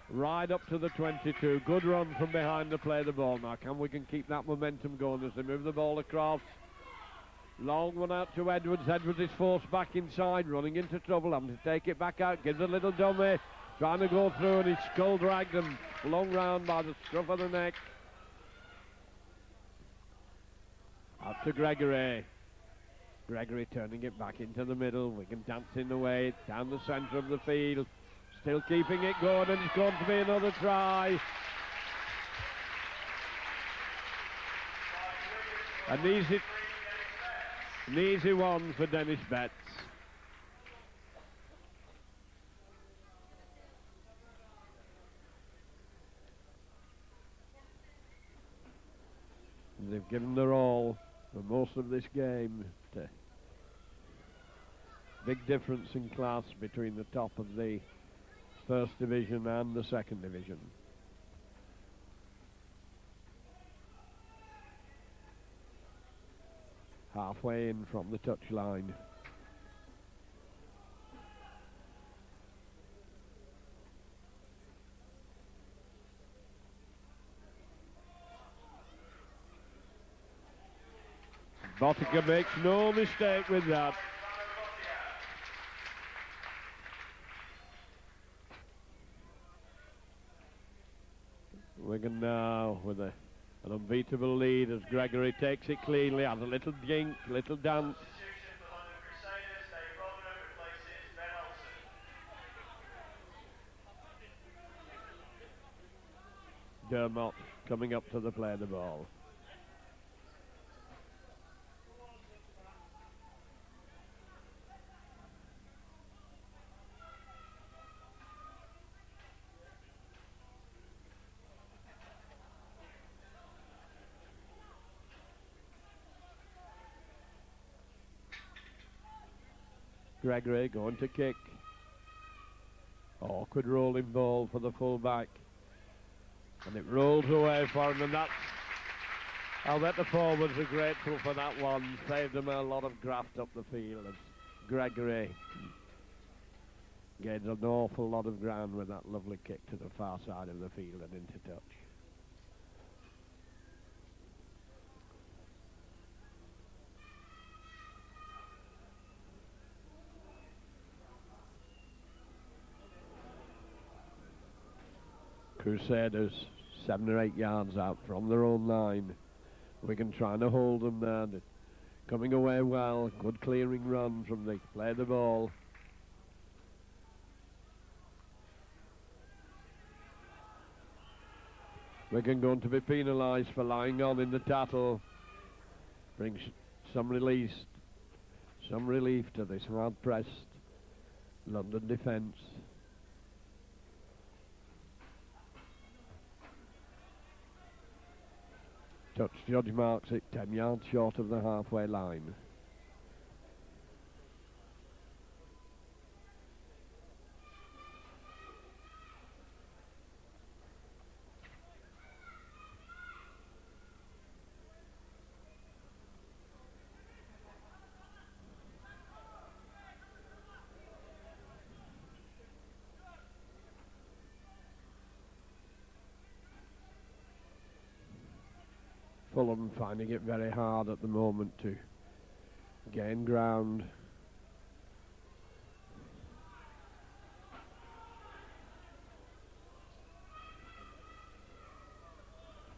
Speaker 1: Right up to the 22. Good run from behind to play the ball. Now can Wigan keep that momentum going as they move the ball across? Long one out to Edwards. Edwards is forced back inside, running into trouble, having to take it back out. Gives a little dummy, trying to go through, and he's skull dragged and flung round by the scruff of the neck. Out to Gregory. Gregory turning it back into the middle. Wigan dancing away down the centre of the field. Still keeping it going, and it's going to be another try. An easy one for Dennis Betts. They've given their all for most of this game. Big difference in class between the top of the first division and the second division. Halfway in from the touchline. Botica makes no mistake with that. Wigan now with an unbeatable lead as Gregory takes it cleanly, has a little jink, little dance. Dermot coming up to the play of the ball. Gregory going to kick. Awkward rolling ball for the full-back. And it rolls away for him, and that's... I'll bet the forwards are grateful for that one. Saved them a lot of graft up the field as Gregory gains an awful lot of ground with that lovely kick to the far side of the field and into touch. Crusaders 7 or 8 yards out from their own line. Wigan trying to hold them there. They're coming away well. Good clearing run from the play the ball. Wigan going to be penalised for lying on in the tattle. Brings some relief to this hard-pressed London defence. Touch judge marks it 10 yards short of the halfway line. Fulham finding it very hard at the moment to gain ground.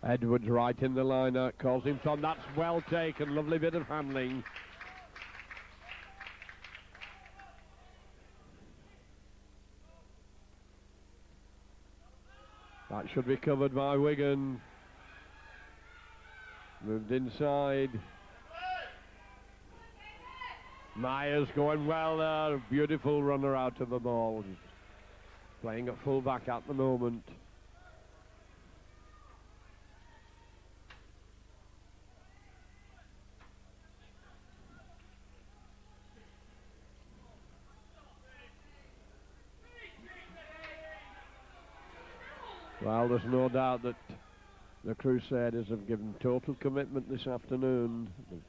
Speaker 1: Edwards right in the line out, calls him from. That's well taken, lovely bit of handling. That should be covered by Wigan. Moved inside. Myers going well there. Beautiful runner out of the ball. Playing at full back at the moment. Well, there's no doubt that the Crusaders have given total commitment this afternoon. They've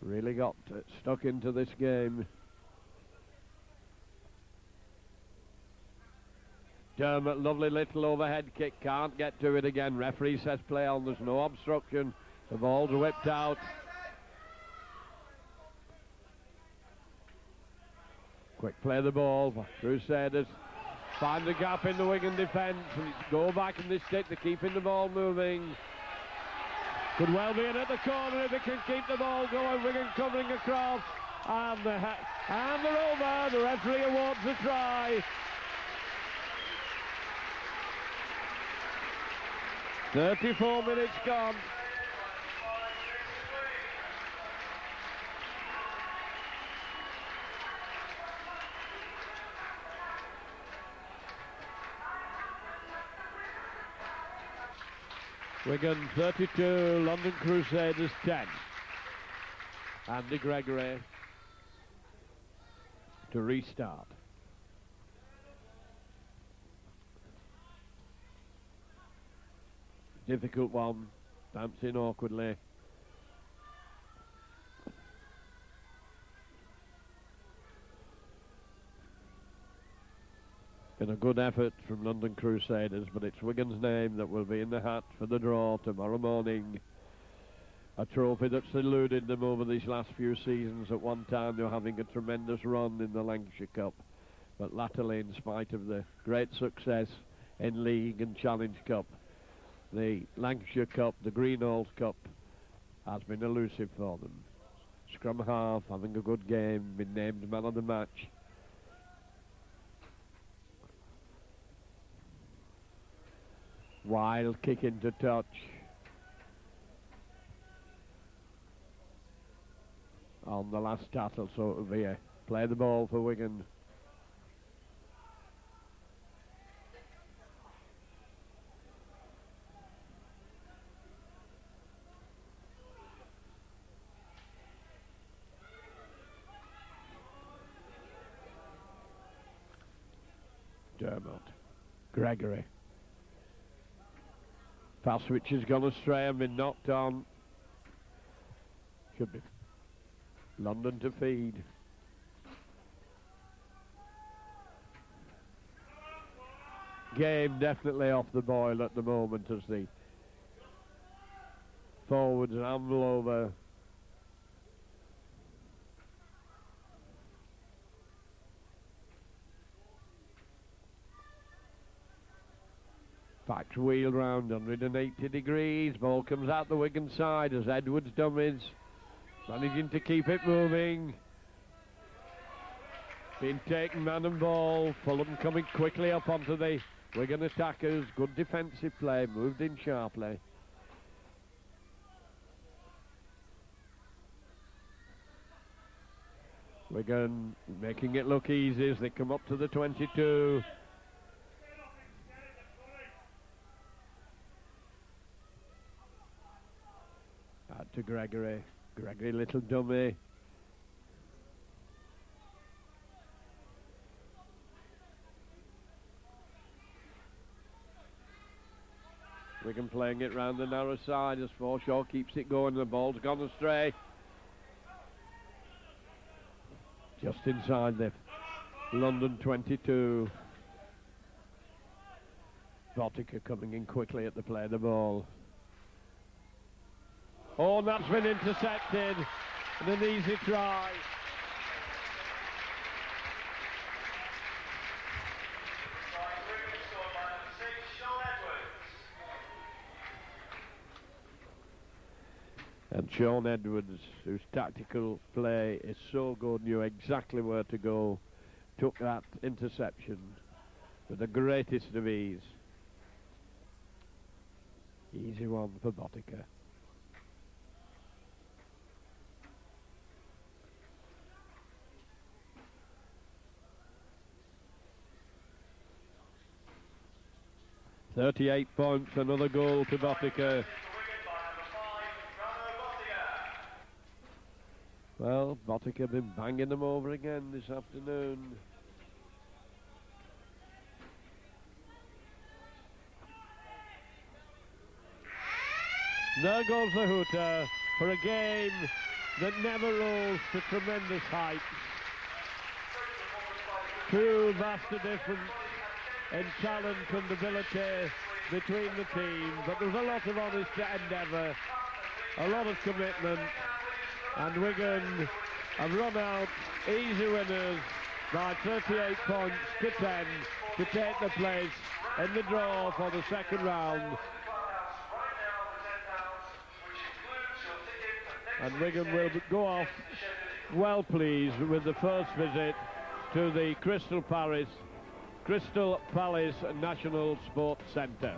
Speaker 1: really got stuck into this game. Dermot, lovely little overhead kick, can't get to it again. Referee says play on, there's no obstruction. The ball's whipped out. Quick play the ball for Crusaders. Find the gap in the Wigan defence and go back in this stick. They're keeping the ball moving. Could well be in at the corner if they can keep the ball going. Wigan covering across and they're over. The referee awards a try. 34 minutes gone. Wigan 32, London Crusaders 10. Andy Gregory to restart. Difficult one, bouncing awkwardly. Been a good effort from London Crusaders, but it's Wigan's name that will be in the hat for the draw tomorrow morning. A trophy that's eluded them over these last few seasons. At one time they were having a tremendous run in the Lancashire Cup, but latterly, in spite of the great success in League and Challenge Cup, the Lancashire Cup, the Greenhalgh Cup, has been elusive for them. Scrum half, having a good game, been named man of the match. Wild kick into touch. On the last tattle, so it'll be a play the ball for Wigan. Dermot. Gregory. Pass which has gone astray and been knocked on. Should be London to feed. Game definitely off the boil at the moment as the forwards amble over. Pack's wheeled round 180 degrees. Ball comes out the Wigan side as Edwards dummies. Managing to keep it moving. Being taken man and ball. Fulham coming quickly up onto the Wigan attackers. Good defensive play. Moved in sharply. Wigan making it look easy as they come up to the 22. Out to Gregory. Gregory, little dummy. Wigan playing it round the narrow side as Forshaw keeps it going. The ball's gone astray. Just inside the London 22. Botica coming in quickly at the play of the ball. Oh, and that's been intercepted. And an easy try. And Sean Edwards, whose tactical play is so good, knew exactly where to go, took that interception with the greatest of ease. Easy one for Botica. .38 points, another goal to Botica. Well, Botica been banging them over again this afternoon. There goes the hooter for a game that never rose to tremendous heights. Two vastly different in talent and ability between the teams, but there's a lot of honest endeavour, a lot of commitment, and Wigan have run out easy winners by 38 points to 10 to take the place in the draw for the second round. And Wigan will go off well pleased with the first visit to the Crystal Palace National Sports Centre.